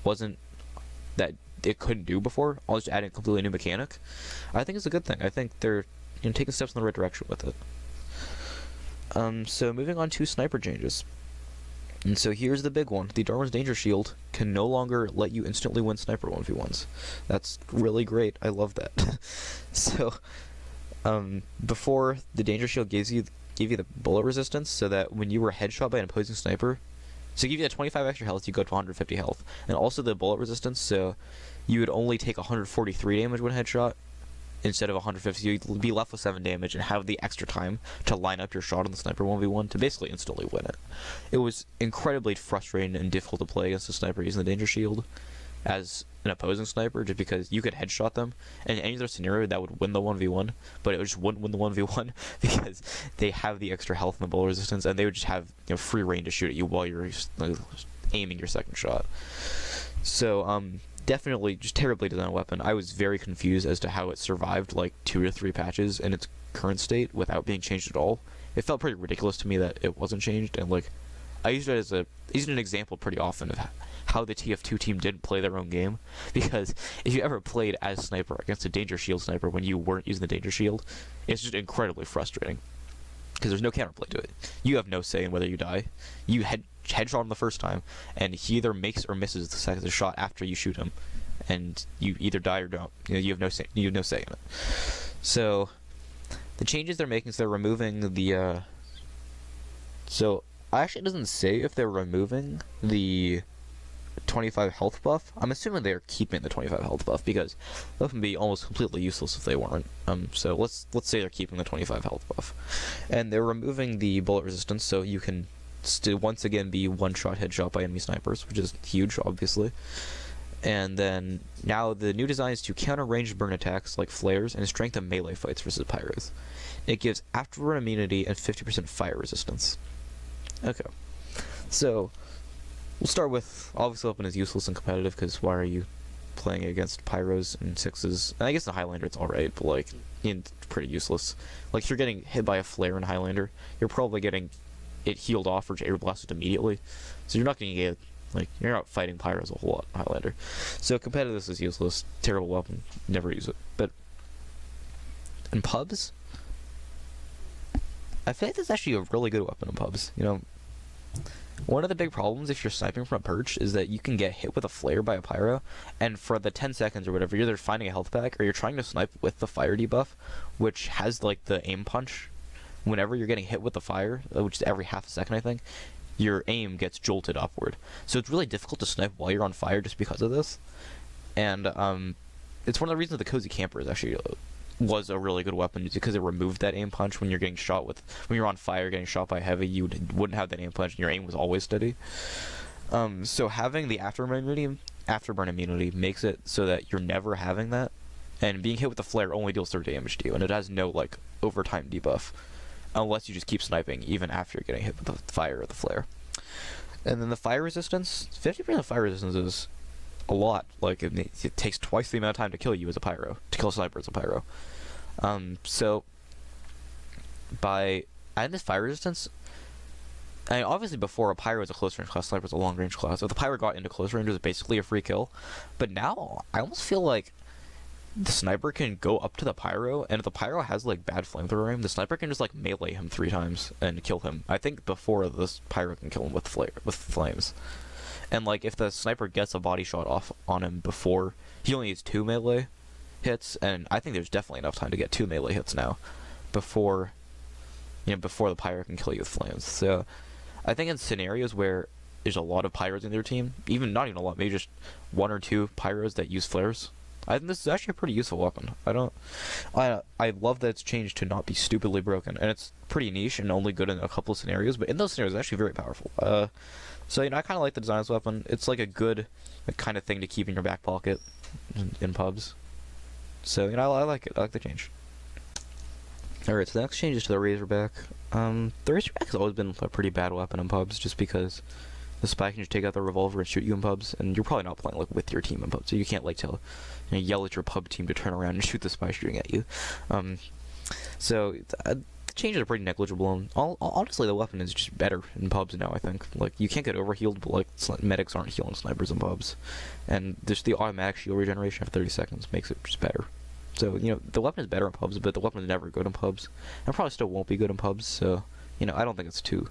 it couldn't do before, all just adding a completely new mechanic, I think it's a good thing. I think they're taking steps in the right direction with it. So moving on to sniper changes. And so here's the big one. The Darwin's Danger Shield can no longer let you instantly win sniper 1v1s. That's really great. I love that. So, before, the Danger Shield gave you the bullet resistance, so that when you were headshot by an opposing sniper, so give you that 25 extra health, you go to 150 health. And also the bullet resistance, so you would only take 143 damage when headshot, instead of 150, so you'd be left with 7 damage and have the extra time to line up your shot on the sniper 1v1 to basically instantly win it. It was incredibly frustrating and difficult to play against a sniper using the Danger Shield as an opposing sniper, just because you could headshot them in any other scenario that would win the 1v1, but it just wouldn't win the 1v1 because they have the extra health and the bullet resistance, and they would just have free reign to shoot at you while you're aiming your second shot. So, definitely just terribly designed weapon. I was very confused as to how it survived like 2 to 3 patches in its current state without being changed at all. It felt pretty ridiculous to me that it wasn't changed, and like I used it as an example pretty often of how the TF2 team didn't play their own game, because if you ever played as sniper against a Danger Shield sniper when you weren't using the Danger Shield, it's just incredibly frustrating because there's no counterplay to it. You have no say in whether you die. You headshot him the first time, and he either makes or misses the shot after you shoot him, and you either die or don't. You have no say. You have no say in it. So the changes they're making is they're removing the. So actually, it doesn't say if they're removing the 25 health buff. I'm assuming they're keeping the 25 health buff, because that would be almost completely useless if they weren't. So let's say they're keeping the 25 health buff, and they're removing the bullet resistance, so you can once again be one-shot headshot by enemy snipers, which is huge, obviously. And then now the new design is to counter ranged burn attacks like flares and strengthen melee fights versus pyros. It gives afterburn immunity and 50% fire resistance. Okay, so we'll start with, obviously weapon is useless and competitive because why are you playing against pyros and 6s? And I guess in Highlander it's alright, but like it's pretty useless. Like if you're getting hit by a flare in Highlander, you're probably getting it healed off or air blasted immediately, so you're not going to get, like, you're not fighting pyros a whole lot in Highlander. So competitive, this is useless, terrible weapon, never use it. But in pubs, I feel like this is actually a really good weapon in pubs. You know, one of the big problems if you're sniping from a perch is that you can get hit with a flare by a pyro, and for the 10 seconds or whatever, you're either finding a health pack or you're trying to snipe with the fire debuff, which has like the aim punch. Whenever you're getting hit with the fire, which is every half a second I think, your aim gets jolted upward. So it's really difficult to snipe while you're on fire just because of this. And it's one of the reasons the Cozy Camper is actually was a really good weapon, because it removed that aim punch when you're getting shot with, when you're on fire getting shot by heavy, you wouldn't have that aim punch and your aim was always steady. So having the afterburn immunity makes it so that you're never having that, and being hit with the flare only deals 30 damage to you, and it has no like overtime debuff unless you just keep sniping even after you're getting hit with the fire or the flare. And then the fire resistance, 50% fire resistance is a lot. Like it takes twice the amount of time to kill you as a pyro, to kill a sniper as a pyro. So by adding this fire resistance, I mean, obviously before a pyro is a close range class, sniper is a long range class. If the pyro got into close range, it was basically a free kill. But now I almost feel like the sniper can go up to the pyro, and if the pyro has like bad flamethrower aim, the sniper can just like melee him 3 times and kill him. I think before this pyro can kill him with flames. And like if the sniper gets a body shot off on him before, he only needs 2 melee hits, and I think there's definitely enough time to get 2 melee hits now before, you know, before the pyro can kill you with flames. So I think in scenarios where there's a lot of pyros in their team, not even a lot, maybe just 1 or 2 pyros that use flares, I think this is actually a pretty useful weapon. I love that it's changed to not be stupidly broken, and it's pretty niche and only good in a couple of scenarios, but in those scenarios it's actually very powerful. So, you know, I kind of like the design of this weapon. It's like a good kind of thing to keep in your back pocket in pubs. So, you know, I like it. I like the change. Alright, so the next change is to the Razorback. The Razorback has always been a pretty bad weapon in pubs, just because the spy can just take out the revolver and shoot you in pubs, and you're probably not playing like with your team in pubs, so you can't like yell at your pub team to turn around and shoot the spy shooting at you. So the changes are pretty negligible, and honestly the weapon is just better in pubs now. I think like you can't get overhealed, but like medics aren't healing snipers in pubs, and just the automatic shield regeneration after 30 seconds makes it just better. So, you know, the weapon is better in pubs, but the weapon is never good in pubs, and probably still won't be good in pubs. So, you know, I don't think it's too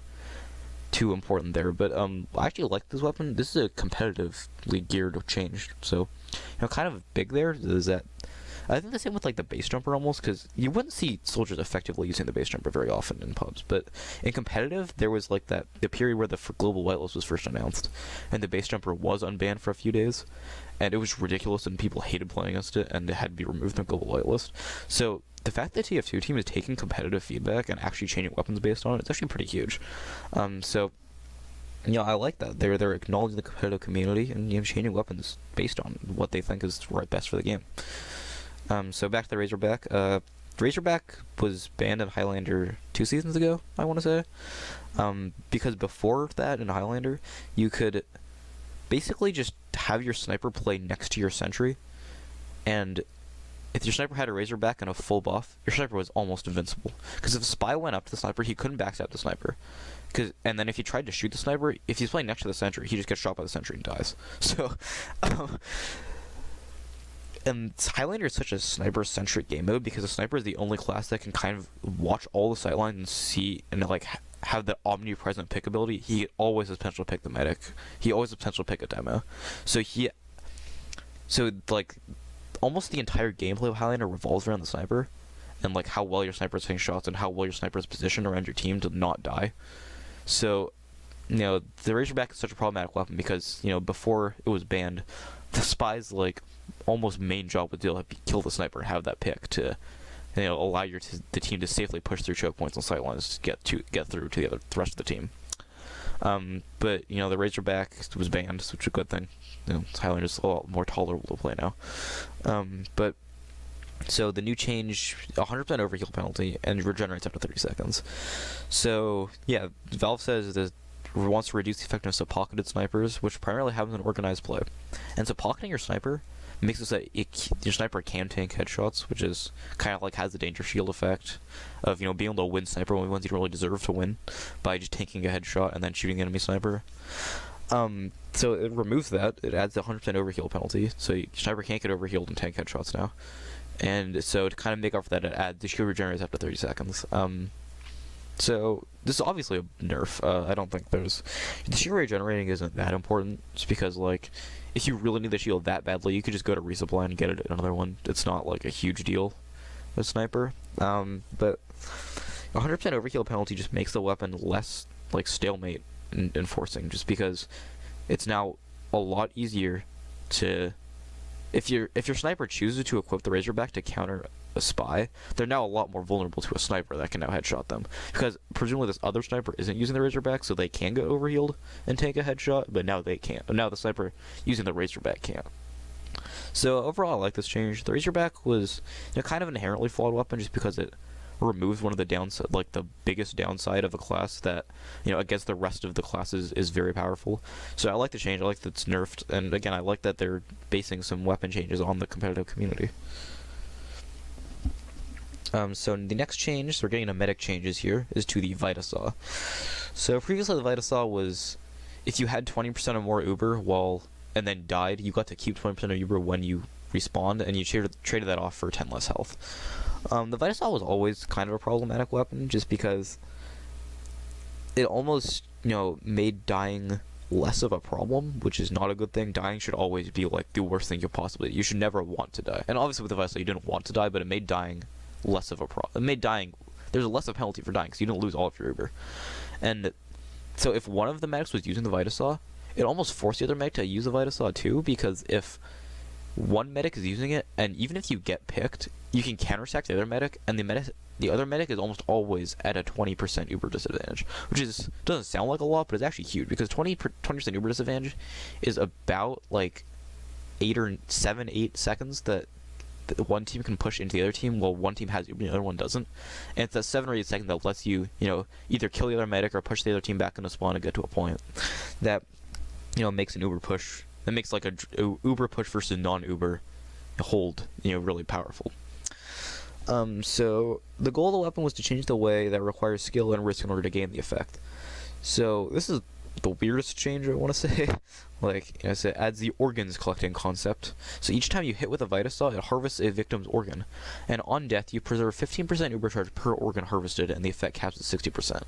important there. But I actually like this weapon. This is a competitively geared change. So, you know, kind of big there is that I think the same with like the base jumper almost, because you wouldn't see soldiers effectively using the base jumper very often in pubs. But in competitive, there was like the period where the global whitelist was first announced, and the base jumper was unbanned for a few days, and it was ridiculous, and people hated playing against it, and it had to be removed from the global whitelist. So the fact that TF2 team is taking competitive feedback and actually changing weapons based on it, it's actually pretty huge. So, you know, I like that. They're acknowledging the competitive community and, you know, changing weapons based on what they think is right best for the game. So back to the Razorback. Razorback was banned in Highlander 2 seasons ago, I want to say. Because before that in Highlander, you could basically just have your sniper play next to your sentry, and if your sniper had a Razorback and a full buff, your sniper was almost invincible. Because if a spy went up to the sniper, he couldn't backstab the sniper. And then if he tried to shoot the sniper, if he's playing next to the sentry, he just gets shot by the sentry and dies. So, and Highlander is such a sniper-centric game mode because the sniper is the only class that can kind of watch all the sightlines and see and like have the omnipresent pick ability. He always has potential to pick the medic. He always has potential to pick a demo. So like almost the entire gameplay of Highlander revolves around the sniper, and like how well your sniper is taking shots and how well your sniper is positioned around your team to not die. So, you know, the Razorback is such a problematic weapon because, you know, before it was banned, the spy's like almost main job was to kill the sniper and have that pick to, you know, allow the team to safely push through choke points and sightlines to get through to the rest of the team. But the Razorback was banned, which is a good thing. Highlander's a lot more tolerable to play now. But so the new change, 100% overheal penalty, and regenerates after 30 seconds. So yeah, Valve says that it wants to reduce the effectiveness of pocketed snipers, which primarily happens in organized play. And so pocketing your sniper makes it so that your sniper can tank headshots, which is kind of like has the danger shield effect of being able to win sniper ones you don't really deserve to win by just taking a headshot and then shooting the enemy sniper. So it removes that. It adds the 100% overheal penalty, so your sniper can't get overhealed and tank headshots now. And so to kind of make up for that, it adds the shield regenerates after 30 seconds. So this is obviously a nerf. I don't think the shield regenerating isn't that important, just because if you really need the shield that badly, you could just go to resupply and get it another one. It's not a huge deal with sniper. But 100% overheal penalty just makes the weapon less stalemate enforcing, just because it's now a lot easier to, if your sniper chooses to equip the Razorback to counter a spy, they're now a lot more vulnerable to a sniper that can now headshot them, because presumably this other sniper isn't using the Razorback, so they can get overhealed and take a headshot, but now they can't. Now the sniper using the Razorback can't. So overall, I like this change. The Razorback was kind of an inherently flawed weapon, just because it removes one of the downside, the biggest downside of a class that against the rest of the classes is very powerful. So I like the change. I like that it's nerfed, and again, I like that they're basing some weapon changes on the competitive community. So the next change, so we're getting a medic changes here, is to the Vitasaw. So previously the Vitasaw was, if you had 20% or more Uber and then died, you got to keep 20% of Uber when you respawned, and you traded that off for 10 less health. The Vitasaw was always kind of a problematic weapon, just because it almost, made dying less of a problem, which is not a good thing. Dying should always be the worst thing you should never want to die. And obviously with the Vitasaw you didn't want to die, but it made dying less of a problem. It made dying, there's a less of a penalty for dying, because you didn't lose all of your Uber. And so if one of the medics was using the Vitasaw, it almost forced the other medic to use the Vitasaw too, because if one medic is using it, and even if you get picked, you can counterattack the other medic, and the other medic is almost always at a 20% Uber disadvantage, which doesn't sound like a lot, but it's actually huge, because 20% Uber disadvantage is about 8 seconds that one team can push into the other team, while one team has Uber and the other one doesn't. And it's that 7 or 8 seconds that lets you, either kill the other medic or push the other team back into spawn and get to a point that, makes an Uber push. That makes a Uber push versus non-Uber hold, really powerful. So the goal of the weapon was to change the way that requires skill and risk in order to gain the effect. So this is the weirdest change I want to say. It adds the organs collecting concept. So each time you hit with a Vitasaw, it harvests a victim's organ, and on death you preserve 15% Uber charge per organ harvested, and the effect caps at 60%.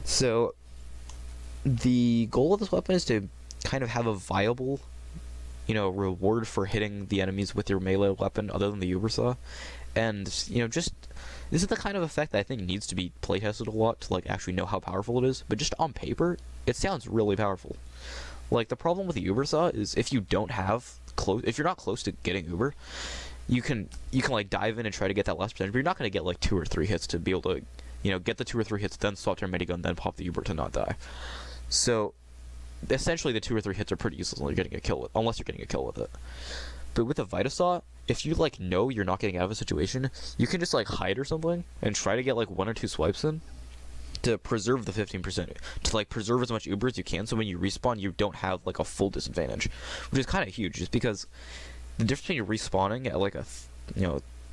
So the goal of this weapon is to kind of have a viable reward for hitting the enemies with your melee weapon other than the Uber Saw. And just this is the kind of effect that I think needs to be playtested a lot to actually know how powerful it is. But just on paper, it sounds really powerful. The problem with the Uber Saw is if you're not close to getting Uber, you can dive in and try to get that last percentage, but you're not going to get 2 or 3 hits to be able to get the 2 or 3 hits, then swap to your minigun, then pop the Uber to not die. So essentially the 2 or 3 hits are pretty useless unless you're getting a kill with it. But with a Vitasaw, if you know you're not getting out of a situation, you can just hide or something and try to get 1 or 2 swipes in to preserve the 15%, to preserve as much Uber as you can, so when you respawn you don't have a full disadvantage, which is kind of huge, just because the difference between respawning at a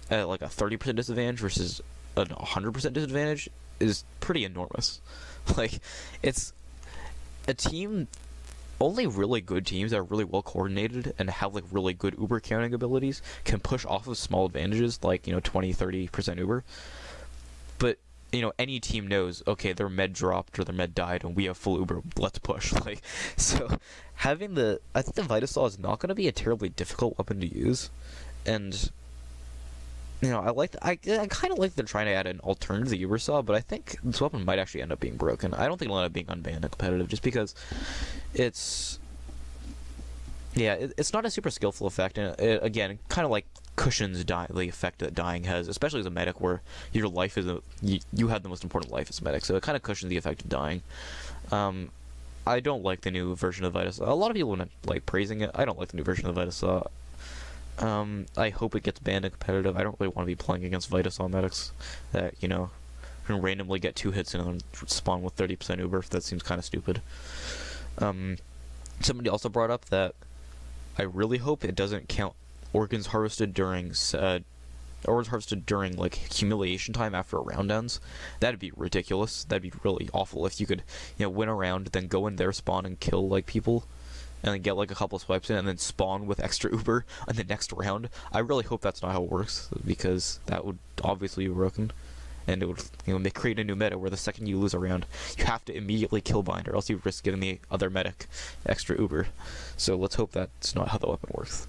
30% disadvantage versus a 100% disadvantage is pretty enormous. It's a team. Only really good teams that are really well coordinated and have really good Uber counting abilities can push off of small advantages 20-30% Uber. But any team knows, okay, their med dropped or their med died and we have full Uber, let's push. So I think the Vitasaw is not going to be a terribly difficult weapon to use, and I kind of like they're trying to add an alternative to the Uber Saw, but I think this weapon might actually end up being broken. I don't think it'll end up being unbanned and competitive, just because it's not a super skillful effect, and it again kind of cushions the effect that dying has, especially as a medic, where your life is you have the most important life as a medic, so it kind of cushions the effect of dying. I don't like the new version of Vitasaw. A lot of people like praising it. I don't like the new version of Vitasaw. I hope it gets banned in competitive. I don't really want to be playing against Vitasaw medics that, can randomly get 2 hits and then spawn with 30% Uber. That seems kind of stupid. Somebody also brought up that I really hope it doesn't count organs harvested during like humiliation time after a round ends. That'd be ridiculous. That'd be really awful if you could, win a round, then go in there, spawn and kill like people, and then get like a couple swipes in, and then spawn with extra Uber in the next round. I really hope that's not how it works, because that would obviously be broken, and it would create a new meta where the second you lose a round, you have to immediately kill bind, or else you risk giving the other medic extra Uber. So let's hope that's not how the weapon works.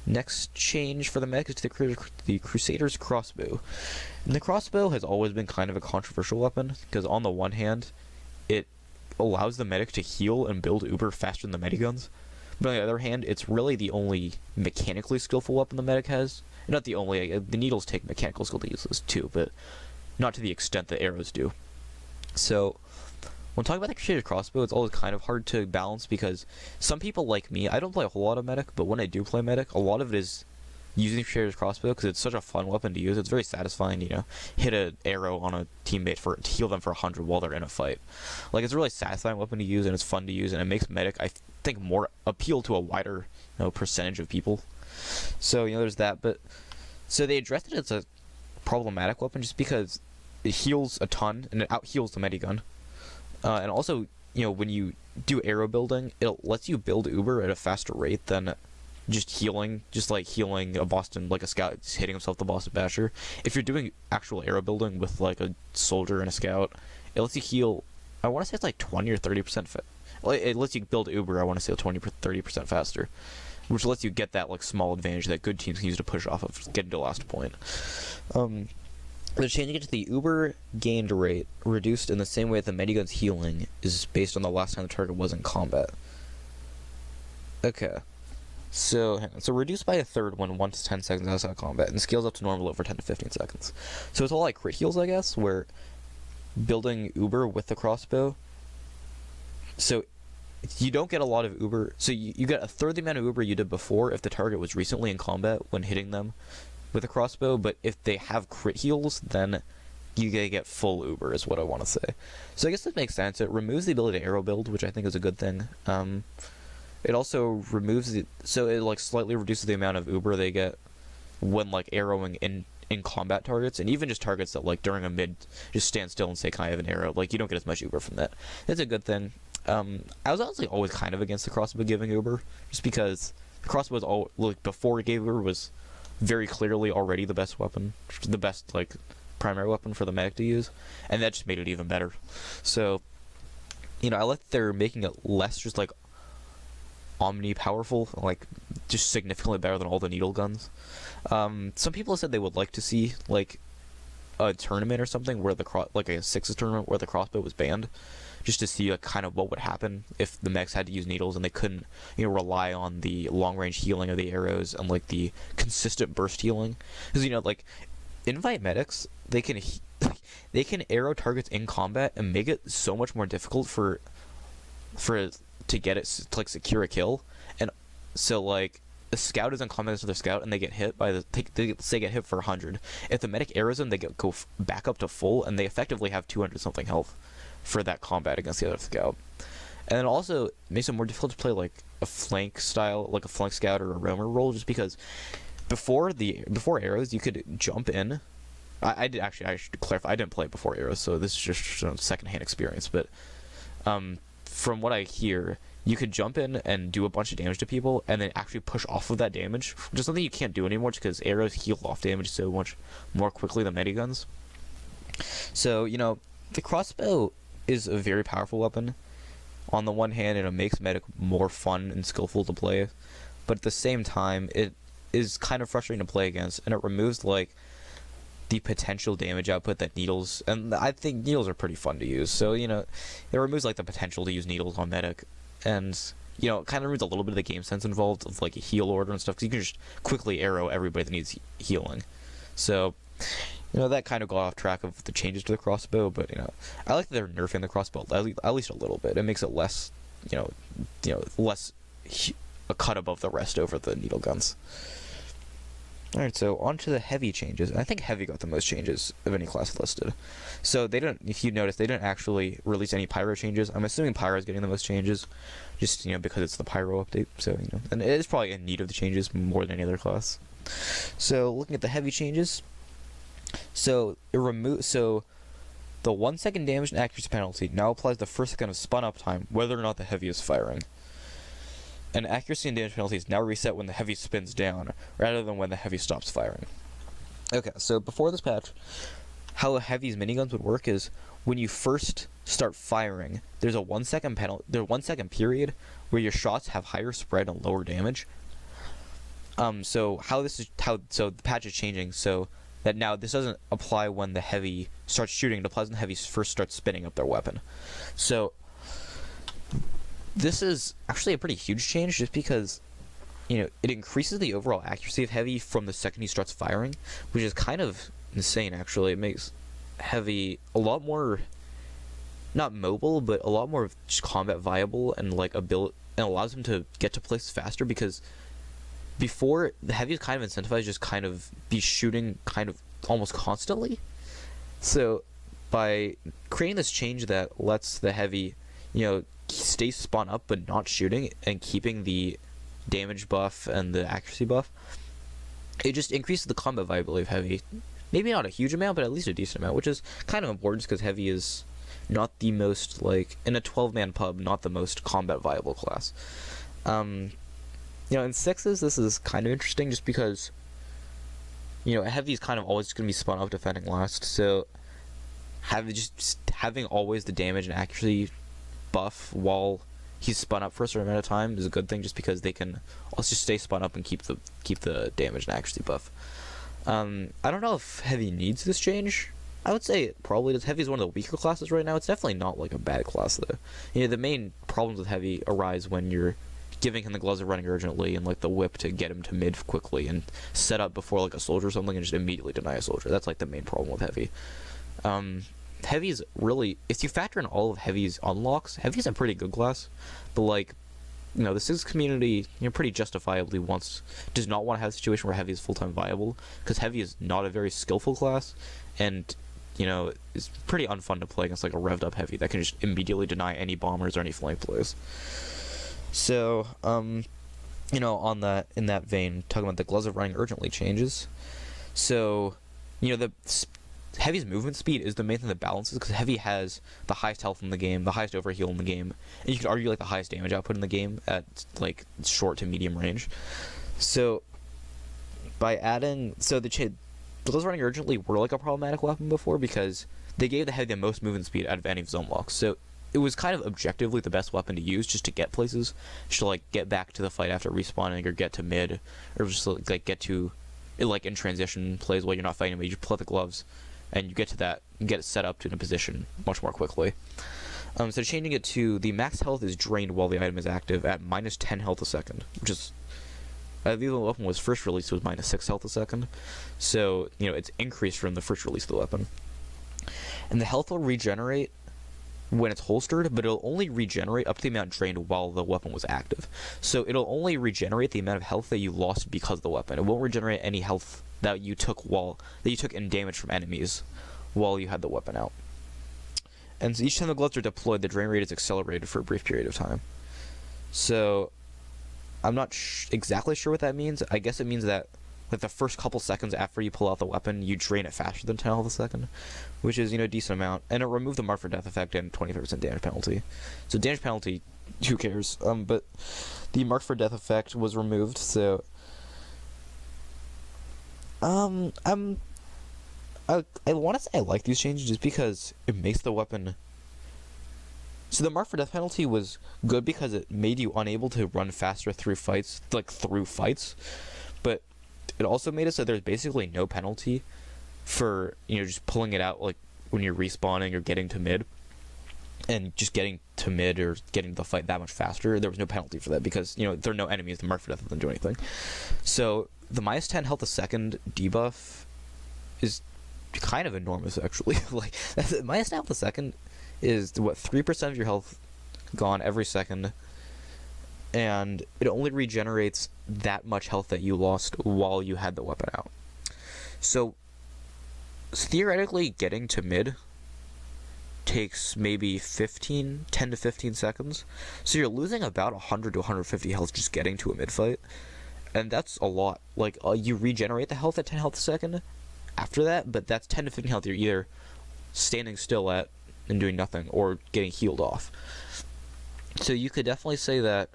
Next change for the mech is to the Crusader's crossbow. And the crossbow has always been kind of a controversial weapon, because on the one hand, it allows the medic to heal and build Uber faster than the mediguns, but on the other hand, it's really the only mechanically skillful weapon the medic has. Not the only, the needles take mechanical skill to use this too, but not to the extent that arrows do. So, when talking about the Crusader's crossbow, it's always kind of hard to balance, because some people like me, I don't play a whole lot of medic, but when I do play medic, a lot of it is using the Crusader's crossbow, because it's such a fun weapon to use. It's very satisfying, hit an arrow on a teammate to heal them for 100 while they're in a fight. Like, it's a really satisfying weapon to use, and it's fun to use, and it makes medic, I think, more appeal to a wider, percentage of people. So, there's that, but so they addressed it as a problematic weapon just because it heals a ton, and it out-heals the medigun. And also, when you do arrow building, it lets you build Uber at a faster rate than just healing a Boston, like a scout just hitting himself with the Boston Basher. If you're doing actual arrow building with like a soldier and a scout, it lets you heal, I want to say it's like 20 or 30% it lets you build Uber, I want to say 20 or 30% faster, which lets you get that like small advantage that good teams can use to push off of getting to the last point. They're changing it to the Uber gained rate, reduced in the same way that the medigun's healing is based on the last time the target was in combat. Okay. So reduced by a third when 1 to 10 seconds outside of combat, and scales up to normal over 10 to 15 seconds. So it's all like crit heals, I guess, where building Uber with the crossbow. So you don't get a lot of Uber. So you get a third the amount of Uber you did before if the target was recently in combat when hitting them with a crossbow, but if they have crit heals, then you get full Uber, is what I want to say. So I guess that makes sense. It removes the ability to arrow build, which I think is a good thing. It also removes so it like slightly reduces the amount of Uber they get when like arrowing in combat targets, and even just targets that like during a mid just stand still and say, "Can I have an arrow?" Like, you don't get as much Uber from that. That's a good thing. I was honestly always kind of against the crossbow giving Uber, just because the crossbow was like before it gave Uber was very clearly already the best weapon, the best like primary weapon for the medic to use, and that just made it even better. So, I like that they're making it less just like omni powerful, like just significantly better than all the needle guns. Some people have said they would like to see like a tournament or something where like a sixes tournament where the crossbow was banned, just to see like kind of what would happen if the mechs had to use needles and they couldn't rely on the long range healing of the arrows and like the consistent burst healing, because like invite medics, they can arrow targets in combat and make it so much more difficult for to get it to like secure a kill. And so like the scout is in combat with their scout and they get hit by they get hit for 100. If the medic arrows them, they go back up to full, and they effectively have 200 something health for that combat against the other scout. And it also makes it more difficult to play like a flank style, like a flank scout or a roamer role, just because before arrows you could jump in. I should clarify, I didn't play it before arrows, so this is just a secondhand experience, but from what I hear, you could jump in and do a bunch of damage to people and then actually push off of that damage, which is something you can't do anymore just because arrows heal off damage so much more quickly than mediguns. So, the crossbow is a very powerful weapon. On the one hand, it makes medic more fun and skillful to play, but at the same time, it is kind of frustrating to play against, and it removes like the potential damage output that needles, and I think needles are pretty fun to use, so it removes like the potential to use needles on medic, and it kind of removes a little bit of the game sense involved of like a heal order and stuff, because you can just quickly arrow everybody that needs healing. So That kind of got off track of the changes to the crossbow, but I like that they're nerfing the crossbow at least a little bit. It makes it less, less a cut above the rest over the needle guns. Alright, so on to the heavy changes. I think heavy got the most changes of any class listed. So they didn't, if you notice, they didn't actually release any pyro changes. I'm assuming pyro is getting the most changes, just, because it's the pyro update. So, and it is probably in need of the changes more than any other class. So, looking at the heavy changes, so the 1 second damage and accuracy penalty now applies the first second of spun up time, whether or not the heavy is firing. And accuracy and damage penalties now reset when the heavy spins down, rather than when the heavy stops firing. Okay, so before this patch, how heavy's miniguns would work is when you first start firing, there's a 1 second there's 1 second period where your shots have higher spread and lower damage. So the patch is changing so that now this doesn't apply when the heavy starts shooting, it applies when the heavy first starts spinning up their weapon. So this is actually a pretty huge change, just because, it increases the overall accuracy of heavy from the second he starts firing, which is kind of insane, actually. It makes heavy a lot more, not mobile, but a lot more just combat viable, and and allows him to get to places faster, because before, the heavy is kind of incentivized just kind of be shooting kind of almost constantly. So by creating this change that lets the heavy, stay spun up but not shooting, and keeping the damage buff and the accuracy buff, it just increases the combat viability of heavy. Maybe not a huge amount, but at least a decent amount, which is kind of important because heavy is not the most, in a 12-man pub, not the most combat viable class. In sixes, this is kind of interesting just because, heavy is kind of always going to be spun up defending last, so having always the damage and accuracy buff while he's spun up for a certain amount of time is a good thing, just because they can also just stay spun up and keep the damage and accuracy buff. I don't know if heavy needs this change. I would say it probably does. Heavy is one of the weaker classes right now. It's definitely not a bad class though. The main problems with heavy arise when you're giving him the gloves of running urgently and the whip to get him to mid quickly and set up before a soldier or something and just immediately deny a soldier. That's the main problem with heavy. Heavy's really, if you factor in all of Heavy's unlocks, Heavy's a pretty good class, but the Six community, pretty justifiably does not want to have a situation where Heavy is full-time viable, because Heavy is not a very skillful class, and it's pretty unfun to play against a revved up Heavy that can just immediately deny any bombers or any flank plays. So, in that vein, talking about the gloves of running urgently changes, so, the Heavy's movement speed is the main thing that balances, because Heavy has the highest health in the game, the highest overheal in the game, and you could argue the highest damage output in the game at short to medium range. So by adding, the gloves running urgently were a problematic weapon before, because they gave the Heavy the most movement speed out of any of his unlocks. So it was kind of objectively the best weapon to use just to get places, just to get back to the fight after respawning, or get to mid, or just get to in transition plays while you're not fighting, but you just pull out the gloves and you get to that, and get it set up to in a position much more quickly. So changing it to the max health is drained while the item is active at minus 10 health a second, which is, I believe the weapon was first released was minus 6 health a second, so it's increased from the first release of the weapon. And the health will regenerate when it's holstered, but it'll only regenerate up to the amount drained while the weapon was active. So it'll only regenerate the amount of health that you lost because of the weapon. It won't regenerate any health that you took in damage from enemies while you had the weapon out. And so each time the gloves are deployed, the drain rate is accelerated for a brief period of time. So I'm not exactly sure what that means. I guess it means that the first couple seconds after you pull out the weapon, you drain it faster than 10 health a second, which is a decent amount. And it removed the mark for death effect and 25% damage penalty. So damage penalty, who cares? But the mark for death effect was removed. So I want to say I like these changes just because it makes the weapon. So the mark for death penalty was good because it made you unable to run faster through fights, but it also made it so there's basically no penalty for just pulling it out when you're respawning or getting to mid, and just getting to mid or getting the fight that much faster. There was no penalty for that because there are no enemies. The mark for death doesn't do anything. So the minus 10 health a second debuff is kind of enormous, actually. Like, minus half a second is, what, 3% of your health gone every second, and it only regenerates that much health that you lost while you had the weapon out. So, theoretically, getting to mid takes maybe 10 to 15 seconds. So you're losing about 100 to 150 health just getting to a mid fight. And that's a lot. Like, you regenerate the health at 10 health a second after that, but that's 10 to 15 health you're either standing still at and doing nothing, or getting healed off. So you could definitely say that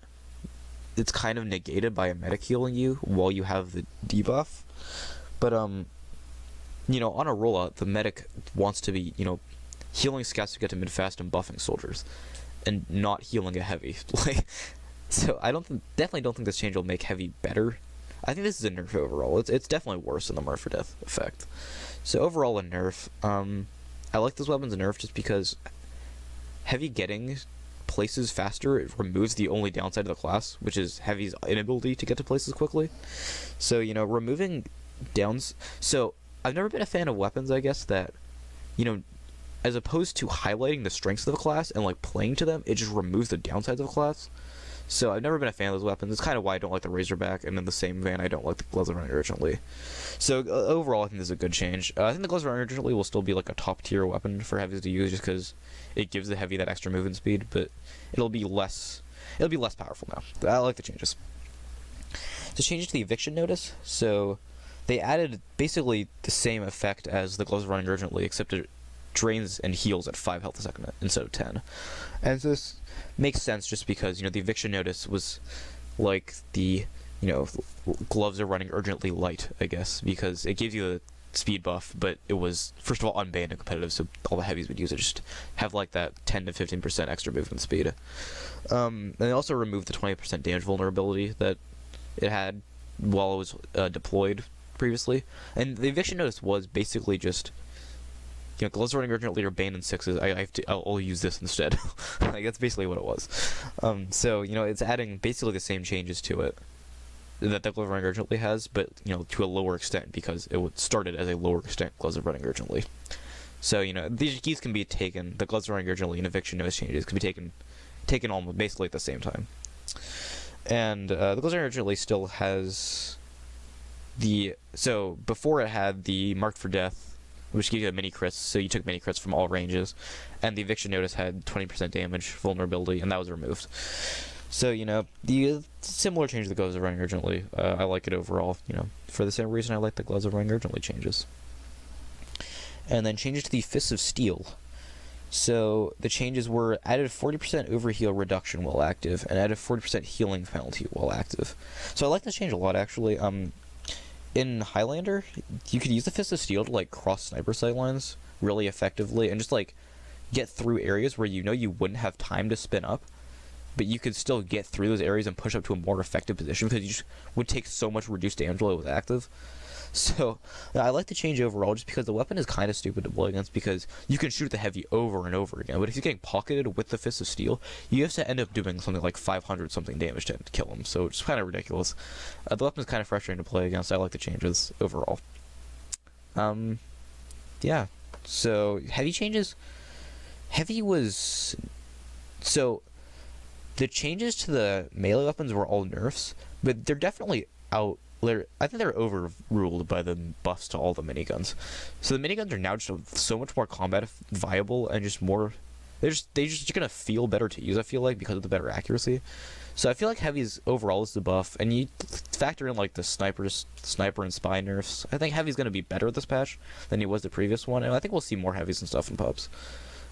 it's kind of negated by a medic healing you while you have the debuff. But, you know, on a rollout, the medic wants to be, you know, healing scouts to get to mid fast and buffing soldiers, and not healing a heavy. Like, so I definitely don't think this change will make heavy better. I think this is a nerf overall. It's definitely worse than the Murph for Death effect. So overall a nerf. I like this weapon's a nerf just because heavy getting places faster, it removes the only downside of the class, which is heavy's inability to get to places quickly. So, you know, removing downs. So I've never been a fan of weapons, I guess, that, you know, as opposed to highlighting the strengths of the class and like playing to them, it just removes the downsides of the class. So I've never been a fan of those weapons. It's kind of why I don't like the Razorback, and in the same vein, I don't like the Gloves of Running Urgently. So overall, I think this is a good change. I think the Gloves of Running Urgently will still be like a top tier weapon for heavies to use, just because it gives the heavy that extra movement speed, but it'll be less powerful now. I like the changes. So changes to the eviction notice. So they added basically the same effect as the Gloves of Running Urgently, except it drains and heals at 5 health a second instead of 10. And so this makes sense just because, you know, the eviction notice was like the, you know, Gloves are Running Urgently light, I guess, because it gives you the speed buff, but it was, first of all, unbanned and competitive, so all the heavies would use it, just have like that 10 to 15% extra movement speed. And they also removed the 20% damage vulnerability that it had while it was deployed previously. And the eviction notice was basically just, you know, Gloves Running Urgently are banned in 6s. I'll use this instead. Like, that's basically what it was. So, you know, it's adding basically the same changes to it that the Gloves Running Urgently has, but, you know, to a lower extent, because it started as a lower extent Gloves Running Urgently. So, you know, these keys can be taken, the Gloves Running Urgently and eviction notice changes can be taken almost basically at the same time. And the Gloves Running Urgently still has so before it had the Marked for Death, which gives you mini crits, so you took mini crits from all ranges, and the eviction notice had 20% damage vulnerability, and that was removed. So, you know, the similar change that Gloves of Running Urgently, I like it overall, you know, for the same reason I like the Gloves of Running Urgently changes. And then changes to the Fists of Steel. So the changes were added 40% overheal reduction while active, and added 40% healing penalty while active. So I like this change a lot, actually. In Highlander, you could use the Fist of Steel to, like, cross sniper sight lines really effectively and just, like, get through areas where you know you wouldn't have time to spin up, but you could still get through those areas and push up to a more effective position because you just would take so much reduced damage while it was active. So, I like the change overall just because the weapon is kind of stupid to play against because you can shoot the heavy over and over again, but if he's getting pocketed with the Fist of Steel, you have to end up doing something like 500 something damage to kill him, so it's kind of ridiculous. The weapon is kind of frustrating to play against. I like the changes overall. Yeah, so heavy changes. Heavy was... So, the changes to the melee weapons were all nerfs, but they're definitely out... I think they're overruled by the buffs to all the miniguns. So the miniguns are now just so much more combat viable and just more... They're just gonna feel better to use, I feel like, because of the better accuracy. So I feel like heavy's overall is the buff, and you factor in like the sniper and spy nerfs. I think heavy's gonna be better this patch than he was the previous one, and I think we'll see more heavies and stuff in pubs.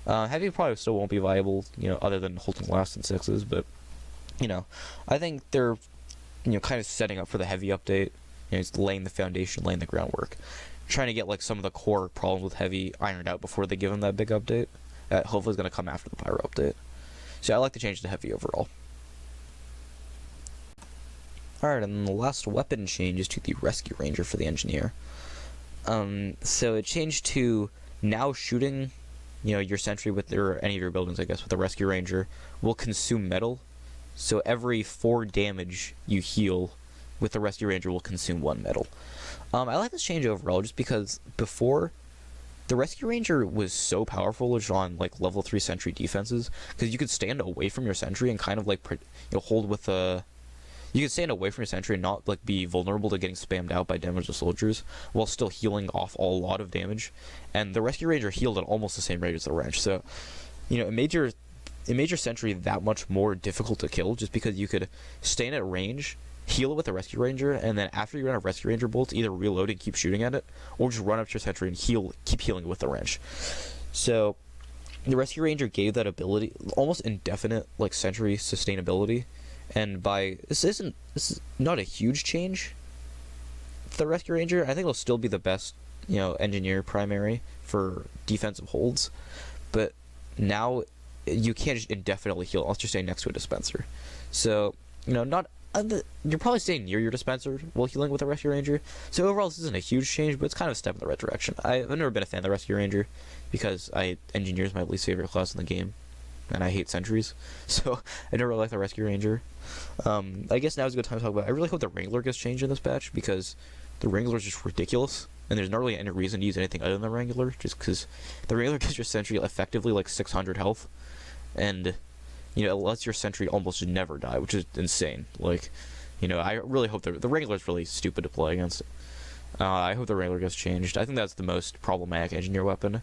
Heavy probably still won't be viable, you know, other than holding last in 6s, but, you know, I think they're, you know, kind of setting up for the heavy update. You know, it's laying the foundation, laying the groundwork, trying to get like some of the core problems with heavy ironed out before they give them that big update. Hopefully, it's going to come after the pyro update. So I like the change to heavy overall. Alright, and the last weapon change is to the Rescue Ranger for the engineer. So it changed to now shooting, you know, your sentry with any of your buildings, I guess, with the Rescue Ranger will consume metal. So every 4 damage you heal with the Rescue Ranger will consume 1 metal. I like this change overall just because before, the Rescue Ranger was so powerful on like level 3 sentry defenses, because you could stand away from your sentry and kind of like hold with a. You could stand away from your sentry and not like be vulnerable to getting spammed out by damage to soldiers, while still healing off a lot of damage. And the Rescue Ranger healed at almost the same rate as the wrench, so it made your sentry that much more difficult to kill, just because you could stand at range, heal it with a Rescue Ranger, and then after you run out of Rescue Ranger bolts, either reload and keep shooting at it, or just run up to your sentry and keep healing with the wrench. So the Rescue Ranger gave that ability, almost indefinite like sentry sustainability. And this is not a huge change for the Rescue Ranger. I think it'll still be the best, engineer primary for defensive holds, but now you can't just indefinitely heal unless you're staying next to a dispenser. So, not you're probably staying near your dispenser while healing with a Rescue Ranger. So overall, this isn't a huge change, but it's kind of a step in the right direction. I've never been a fan of the Rescue Ranger because engineer is my least favorite class in the game, and I hate sentries, so I never really liked the Rescue Ranger. I guess now is a good time to talk about. I really hope the Wrangler gets changed in this patch, because the Wrangler is just ridiculous, and there's not really any reason to use anything other than the Wrangler, just because the Wrangler gives your sentry effectively like 600 health, and it lets your sentry almost never die, which is insane. Like, I really hope the Wrangler is really stupid to play against. I hope the Wrangler gets changed. I think that's the most problematic engineer weapon.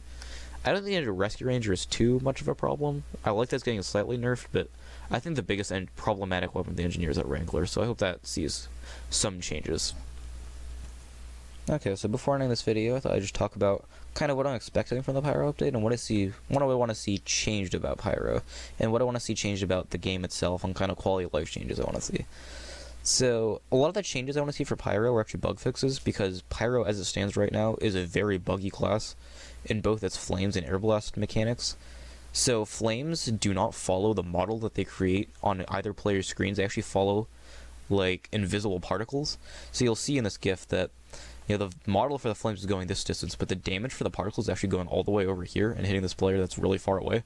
I don't think the Rescue Ranger is too much of a problem. I like that it's getting slightly nerfed, but I think the biggest and problematic weapon of the engineer is that Wrangler, so I hope that sees some changes. Okay, so before ending this video, I thought I'd just talk about kind of what I'm expecting from the Pyro update, and what I want to see changed about Pyro, and what I want to see changed about the game itself, and kind of quality of life changes I want to see. So, a lot of the changes I want to see for Pyro are actually bug fixes, because Pyro, as it stands right now, is a very buggy class in both its flames and air blast mechanics. So flames do not follow the model that they create on either player's screens. They actually follow like invisible particles. So you'll see in this GIF that the model for the flames is going this distance, but the damage for the particles is actually going all the way over here and hitting this player that's really far away.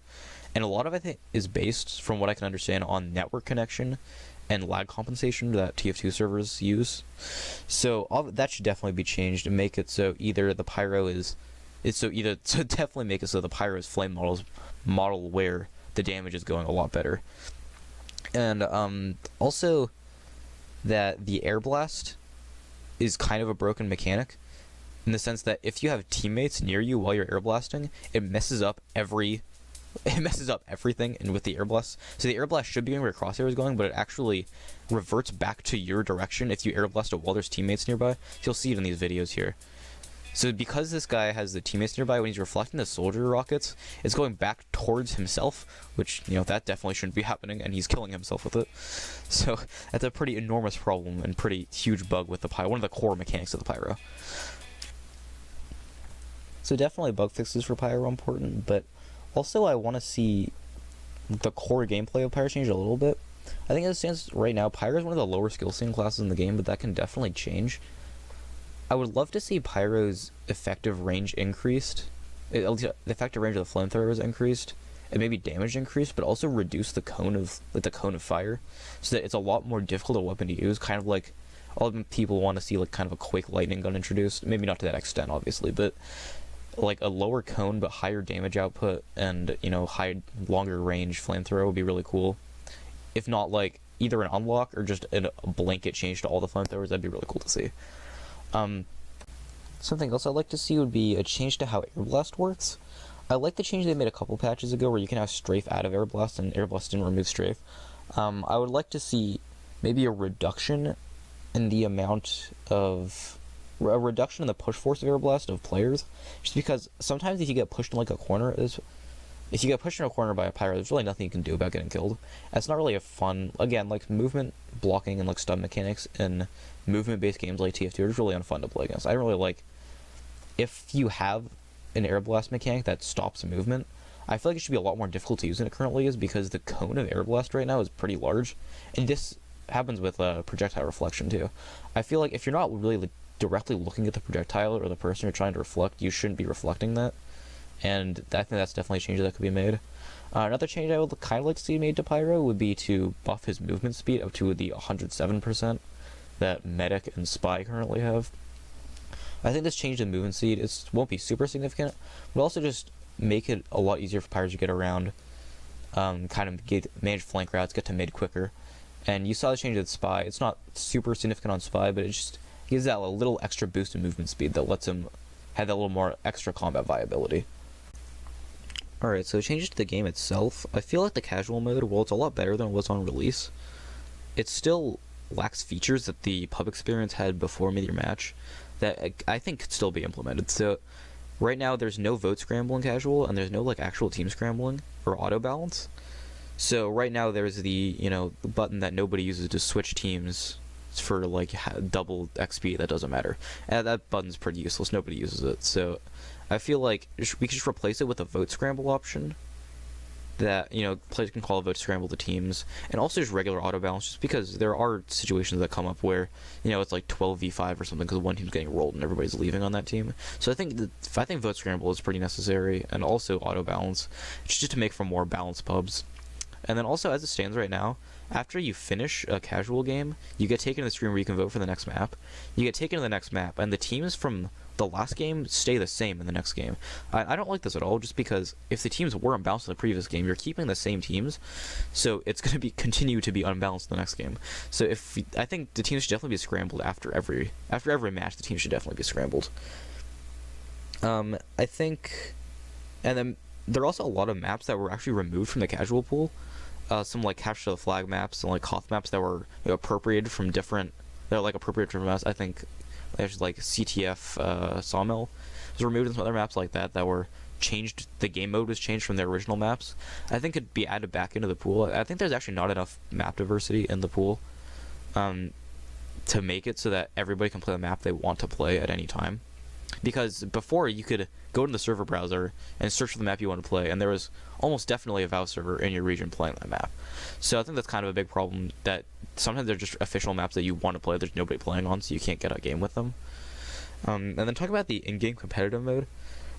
And a lot of it is based, from what I can understand, on network connection and lag compensation that TF2 servers use. So that should definitely be changed and make it so either the Pyro so definitely make it so the Pyro's flame model where the damage is going a lot better. And also that the air blast is kind of a broken mechanic, in the sense that if you have teammates near you while you're air blasting, it messes up everything and with the air blast. So the air blast should be going where your crosshair is going, but it actually reverts back to your direction if you air blast it while there's teammates nearby. You'll see it in these videos here. So because this guy has the teammates nearby, when he's reflecting the soldier rockets, it's going back towards himself, which, that definitely shouldn't be happening, and he's killing himself with it. So that's a pretty enormous problem and pretty huge bug with the Pyro, one of the core mechanics of the Pyro. So definitely bug fixes for Pyro are important, but also I want to see the core gameplay of Pyro change a little bit. I think as it stands right now, Pyro is one of the lower skill ceiling classes in the game, but that can definitely change. I would love to see Pyro's effective range increased, at least the effective range of the flamethrowers increased, and maybe damage increased, but also reduce the cone of fire, so that it's a lot more difficult a weapon to use. Kind of like a lot of people want to see like kind of a Quake lightning gun introduced, maybe not to that extent obviously, but like a lower cone but higher damage output and longer range flamethrower would be really cool. If not like either an unlock or just a blanket change to all the flamethrowers, that'd be really cool to see. Something else I'd like to see would be a change to how Air Blast works. I like the change they made a couple patches ago where you can have strafe out of Air Blast and Air Blast didn't remove strafe. I would like to see maybe a reduction in the amount of a reduction in the push force of Air Blast of players, just because sometimes if you get pushed in like a corner, if you get pushed in a corner by a Pyro, there's really nothing you can do about getting killed. It's not really a fun, again, like movement, blocking, and like stun mechanics in movement-based games like TF2 are just really unfun to play against. I don't really like, if you have an air blast mechanic that stops movement, I feel like it should be a lot more difficult to use than it currently is, because the cone of air blast right now is pretty large, and this happens with projectile reflection too. I feel like if you're not really directly looking at the projectile or the person you're trying to reflect, you shouldn't be reflecting that. And I think that's definitely a change that could be made. Another change I would kind of like to see made to Pyro would be to buff his movement speed up to the 107% that Medic and Spy currently have. I think this change in movement speed won't be super significant, but also just make it a lot easier for Pyros to get around, kind of manage flank routes, get to mid quicker. And you saw the change with Spy. It's not super significant on Spy, but it just gives that a little extra boost in movement speed that lets him have that little more extra combat viability. Alright, so changes to the game itself. I feel like the casual mode, while it's a lot better than it was on release, it still lacks features that the pub experience had before Meteor Match that I think could still be implemented. So right now there's no vote scramble in casual, and there's no like actual team scrambling or auto balance. So right now there's the button that nobody uses to switch teams for like double XP that doesn't matter, and that button's pretty useless. Nobody uses it. So I feel like we could just replace it with a vote scramble option that players can call a vote scramble to teams, and also just regular auto balance, just because there are situations that come up where it's like 12v5 or something because one team's getting rolled and everybody's leaving on that team. So I think vote scramble is pretty necessary, and also auto balance just to make for more balanced pubs. And then also, as it stands right now, after you finish a casual game, you get taken to the screen where you can vote for the next map. You get taken to the next map, and the teams from the last game stay the same in the next game. I don't like this at all, just because if the teams were unbalanced in the previous game, you're keeping the same teams, so it's going to continue to be unbalanced in the next game. So I think the teams should definitely be scrambled after every match. The teams should definitely be scrambled. I think, and then there are also a lot of maps that were actually removed from the casual pool. Some like capture the flag maps and like Koth maps that were appropriated from different maps. I think there's like CTF Sawmill was removed, and some other maps like that were changed. The game mode was changed from their original maps. I think it'd be added back into the pool. I think there's actually not enough map diversity in the pool to make it so that everybody can play the map they want to play at any time. Because before, you could go to the server browser and search for the map you want to play, and there was almost definitely a VoW server in your region playing that map. So I think that's kind of a big problem, that sometimes they're just official maps that you want to play, there's nobody playing on, so you can't get a game with them. And then talk about the in-game competitive mode.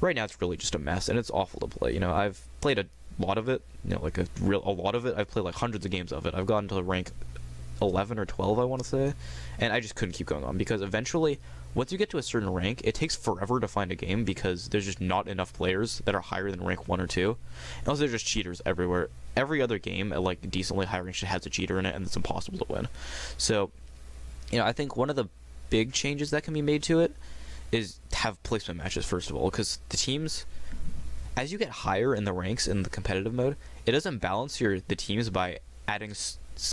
Right now it's really just a mess, and it's awful to play. I've played a lot of it, like a lot of it. I've played like hundreds of games of it. I've gotten to rank 11 or 12, I want to say, and I just couldn't keep going on, because eventually, once you get to a certain rank, it takes forever to find a game, because there's just not enough players that are higher than rank 1 or 2. And also, there's just cheaters everywhere. Every other game at like decently high rank has a cheater in it, and it's impossible to win. So, I think one of the big changes that can be made to it is have placement matches, first of all, because the teams, as you get higher in the ranks in the competitive mode, it doesn't balance the teams by adding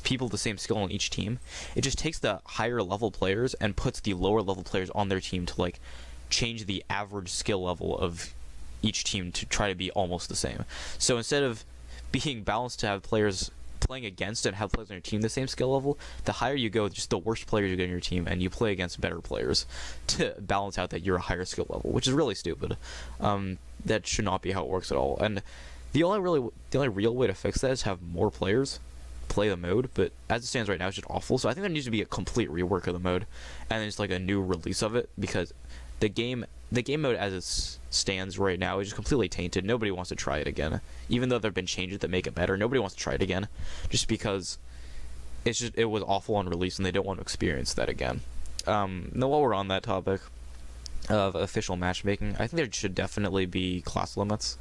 people with the same skill on each team. It just takes the higher level players and puts the lower level players on their team to like change the average skill level of each team to try to be almost the same. So instead of being balanced to have players playing against and have players on your team the same skill level, the higher you go, just the worse players you get on your team, and you play against better players to balance out that you're a higher skill level, which is really stupid. That should not be how it works at all. And the only real way to fix that is have more players play the mode, but as it stands right now, it's just awful. So I think there needs to be a complete rework of the mode, and then just like a new release of it, because the game mode as it stands right now is just completely tainted. Nobody wants to try it again, even though there have been changes that make it better. Nobody wants to try it again, just because it was awful on release, and they don't want to experience that again. Now, while we're on that topic of official matchmaking, I think there should definitely be class limits.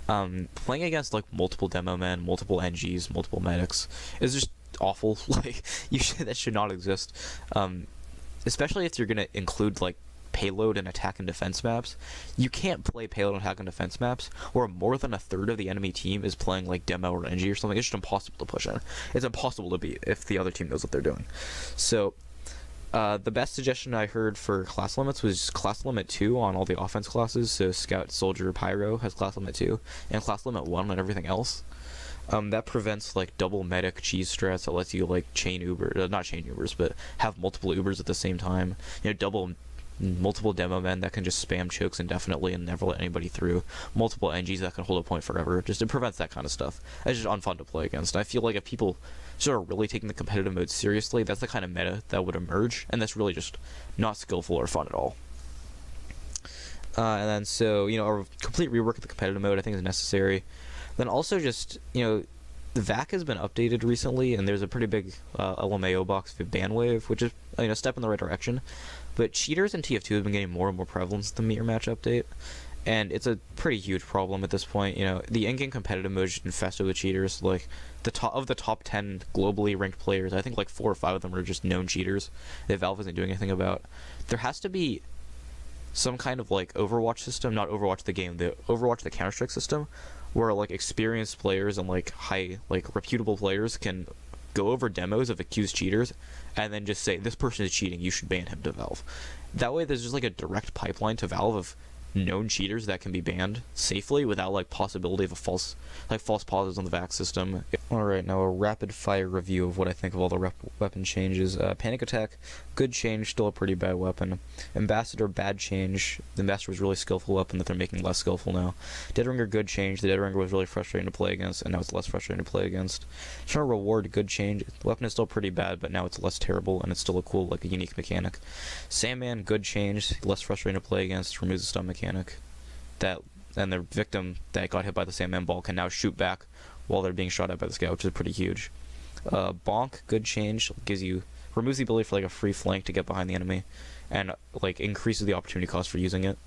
Playing against like multiple demo men, multiple NGs, multiple medics is just awful. Like that should not exist. Especially if you're gonna include like payload and attack and defense maps. You can't play payload and attack and defense maps where more than a third of the enemy team is playing like demo or NG or something. It's just impossible to push in. It's impossible to beat if the other team knows what they're doing. So the best suggestion I heard for class limits was class limit 2 on all the offense classes. So Scout, Soldier, Pyro has class limit 2, and class limit 1 on everything else. That prevents like double medic cheese strats. That lets you like not chain Ubers, but have multiple Ubers at the same time. Multiple demo men that can just spam chokes indefinitely and never let anybody through. Multiple NGs that can hold a point forever. Just it prevents that kind of stuff. It's just unfun to play against. I feel like if people start really taking the competitive mode seriously, that's the kind of meta that would emerge, and that's really just not skillful or fun at all. And then a complete rework of the competitive mode I think is necessary. Then also just the VAC has been updated recently, and there's a pretty big LMAO box for ban wave, which is a step in the right direction. but cheaters in TF2 have been getting more and more prevalent with the mirror match update, and it's a pretty huge problem at this point. You know, the in-game competitive mode is infested with cheaters. Like, the top 10 globally ranked players, I think like 4 or 5 of them are just known cheaters that Valve isn't doing anything about. There has to be some kind of like Overwatch system, not Overwatch the game, the Overwatch the Counter-Strike system, where like experienced players and like high, like reputable players can go over demos of accused cheaters and then just say, this person is cheating, you should ban him, to Valve. That way there's just like a direct pipeline to Valve of known cheaters that can be banned safely without like possibility of a false positives on the VAC system. Alright, now a rapid fire review of what I think of all the weapon changes. Panic Attack, good change, still a pretty bad weapon. Ambassador, bad change. The Ambassador was a really skillful weapon that they're making less skillful now. Dead Ringer, good change. The Dead Ringer was really frustrating to play against, and now it's less frustrating to play against. Eternal Reward, good change. The weapon is still pretty bad, but now it's less terrible, and it's still a cool, like a unique mechanic. Sandman, good change. Less frustrating to play against, removes the stun mechanic. And the victim that got hit by the Sandman ball can now shoot back while they're being shot at by the scout, which is pretty huge. Bonk, good change, removes the ability for like a free flank to get behind the enemy, and like increases the opportunity cost for using it.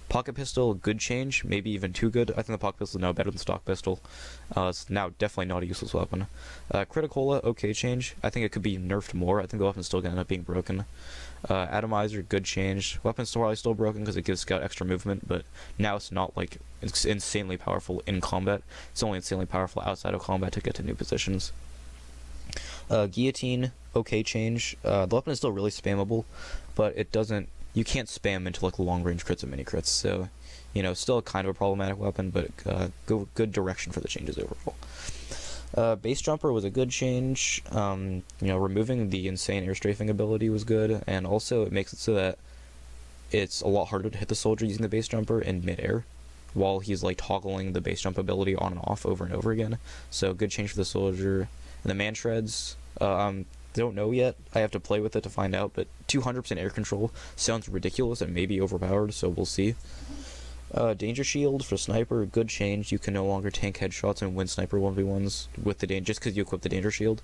Pocket Pistol, good change, maybe even too good. I think the Pocket Pistol is now better than Stock Pistol. It's now definitely not a useless weapon. Criticola, okay change. I think it could be nerfed more. I think the weapon's still going to end up being broken. Atomizer, good change. Weapon's probably still broken because it gives Scout extra movement, but now it's not like it's insanely powerful in combat. It's only insanely powerful outside of combat to get to new positions. Guillotine, okay change. The weapon is still really spammable, but it doesn't. You can't spam into like long range crits and mini crits, so you know, still kind of a problematic weapon, but good direction for the changes overall. Base Jumper was a good change. You know, removing the insane air strafing ability was good, and also it makes it so that it's a lot harder to hit the soldier using the Base Jumper in midair while he's like toggling the base jump ability on and off over and over again. So good change for the soldier. And the Man Shreds, don't know yet. I have to play with it to find out, but 200% air control sounds ridiculous and maybe overpowered, so we'll see. Danger Shield for Sniper, good change. You can no longer tank headshots and win Sniper 1v1s with the just because you equip the Danger Shield.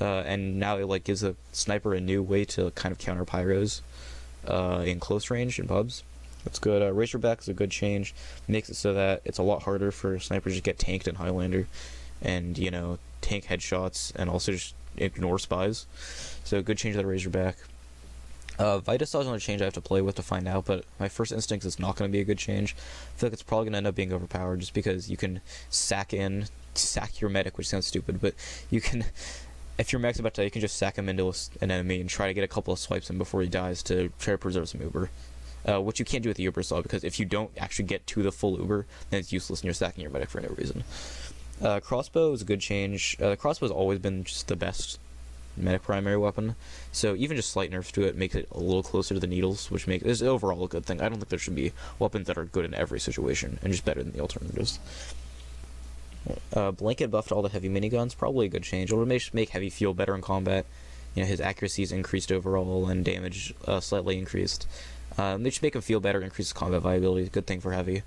And now it like gives a Sniper a new way to kind of counter pyros in close range in pubs. That's good. Razorback is a good change. Makes it so that it's a lot harder for snipers to get tanked in Highlander and, you know, tank headshots and also just ignore spies. So good change to the Razorback. Vitus is another change I have to play with to find out, but my first instinct is it's not going to be a good change. I feel like it's probably going to end up being overpowered just because you can sack your medic, which sounds stupid, but you can, if your medic's about to die, you can just sack him into an enemy and try to get a couple of swipes in before he dies to try to preserve some Uber. Which you can't do with the Uber saw, because if you don't actually get to the full Uber, then it's useless and you're sacking your medic for no reason. Crossbow is a good change. The crossbow has always been just the best medic primary weapon, so even just slight nerfs to it makes it a little closer to the needles, which is overall a good thing. I don't think there should be weapons that are good in every situation and just better than the alternatives. Blanket buffed all the heavy miniguns, probably a good change. It'll make heavy feel better in combat. You know, his accuracy is increased overall and damage slightly increased. They should make him feel better, increase combat viability. Good thing for heavy.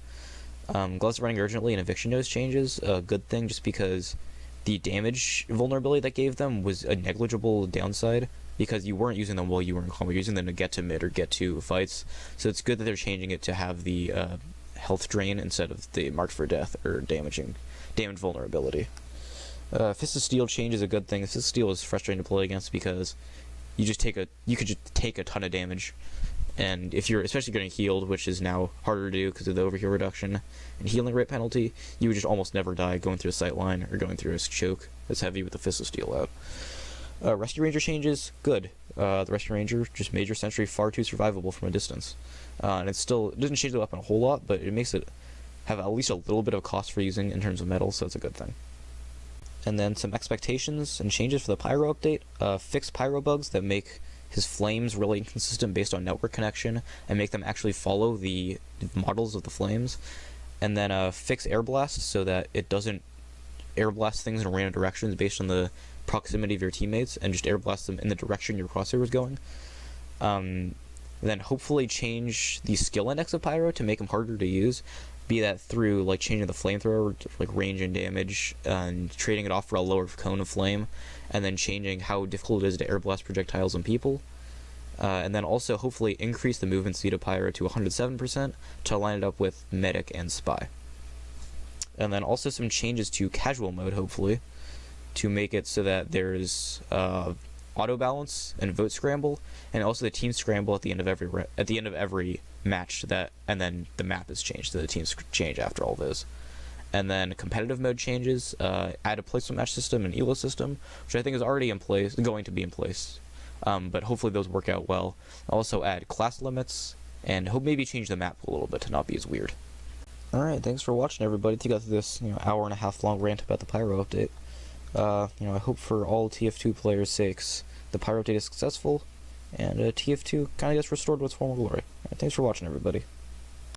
Gloves running urgently and eviction notice changes, a good thing just because the damage vulnerability that gave them was a negligible downside because you weren't using them while you were in combat, you're using them to get to mid or get to fights. So it's good that they're changing it to have the health drain instead of the marked for death or damage vulnerability. Fist of Steel change is a good thing. Fist of Steel is frustrating to play against because you could just take a ton of damage. And if you're especially getting healed, which is now harder to do because of the overheal reduction and healing rate penalty, you would just almost never die going through a sight line or going through a choke that's heavy with the Fist of Steel out. Rescue Ranger changes, good. The Rescue Ranger, just Major Sentry, far too survivable from a distance. And it doesn't change the weapon a whole lot, but it makes it have at least a little bit of cost for using in terms of metal, so it's a good thing. And then some expectations and changes for the Pyro update. Fix Pyro bugs that make his flames really inconsistent based on network connection and make them actually follow the models of the flames. And then fix Air Blast so that it doesn't air blast things in random directions based on the proximity of your teammates and just air blast them in the direction your crosshair was going. Then hopefully change the skill index of Pyro to make him harder to use, be that through like changing the flamethrower to like range and damage and trading it off for a lower cone of flame, and then changing how difficult it is to air blast projectiles and people. And then also hopefully increase the movement speed of Pyro to 107% to line it up with Medic and Spy. And then also some changes to casual mode, hopefully, to make it so that there's auto balance and vote scramble, and also the team scramble at the end of every match, and then the map is changed, so the teams change after all those. And then competitive mode changes, add a placement match system and elo system, which I think is already in place, going to be in place. But hopefully those work out well. Also add class limits, and maybe change the map a little bit to not be as weird. Alright, thanks for watching, everybody. To get through this hour and a half long rant about the Pyro update. I hope for all TF2 players' sakes the Pyro update is successful, and TF2 kind of gets restored to its former glory. Thanks for watching, everybody.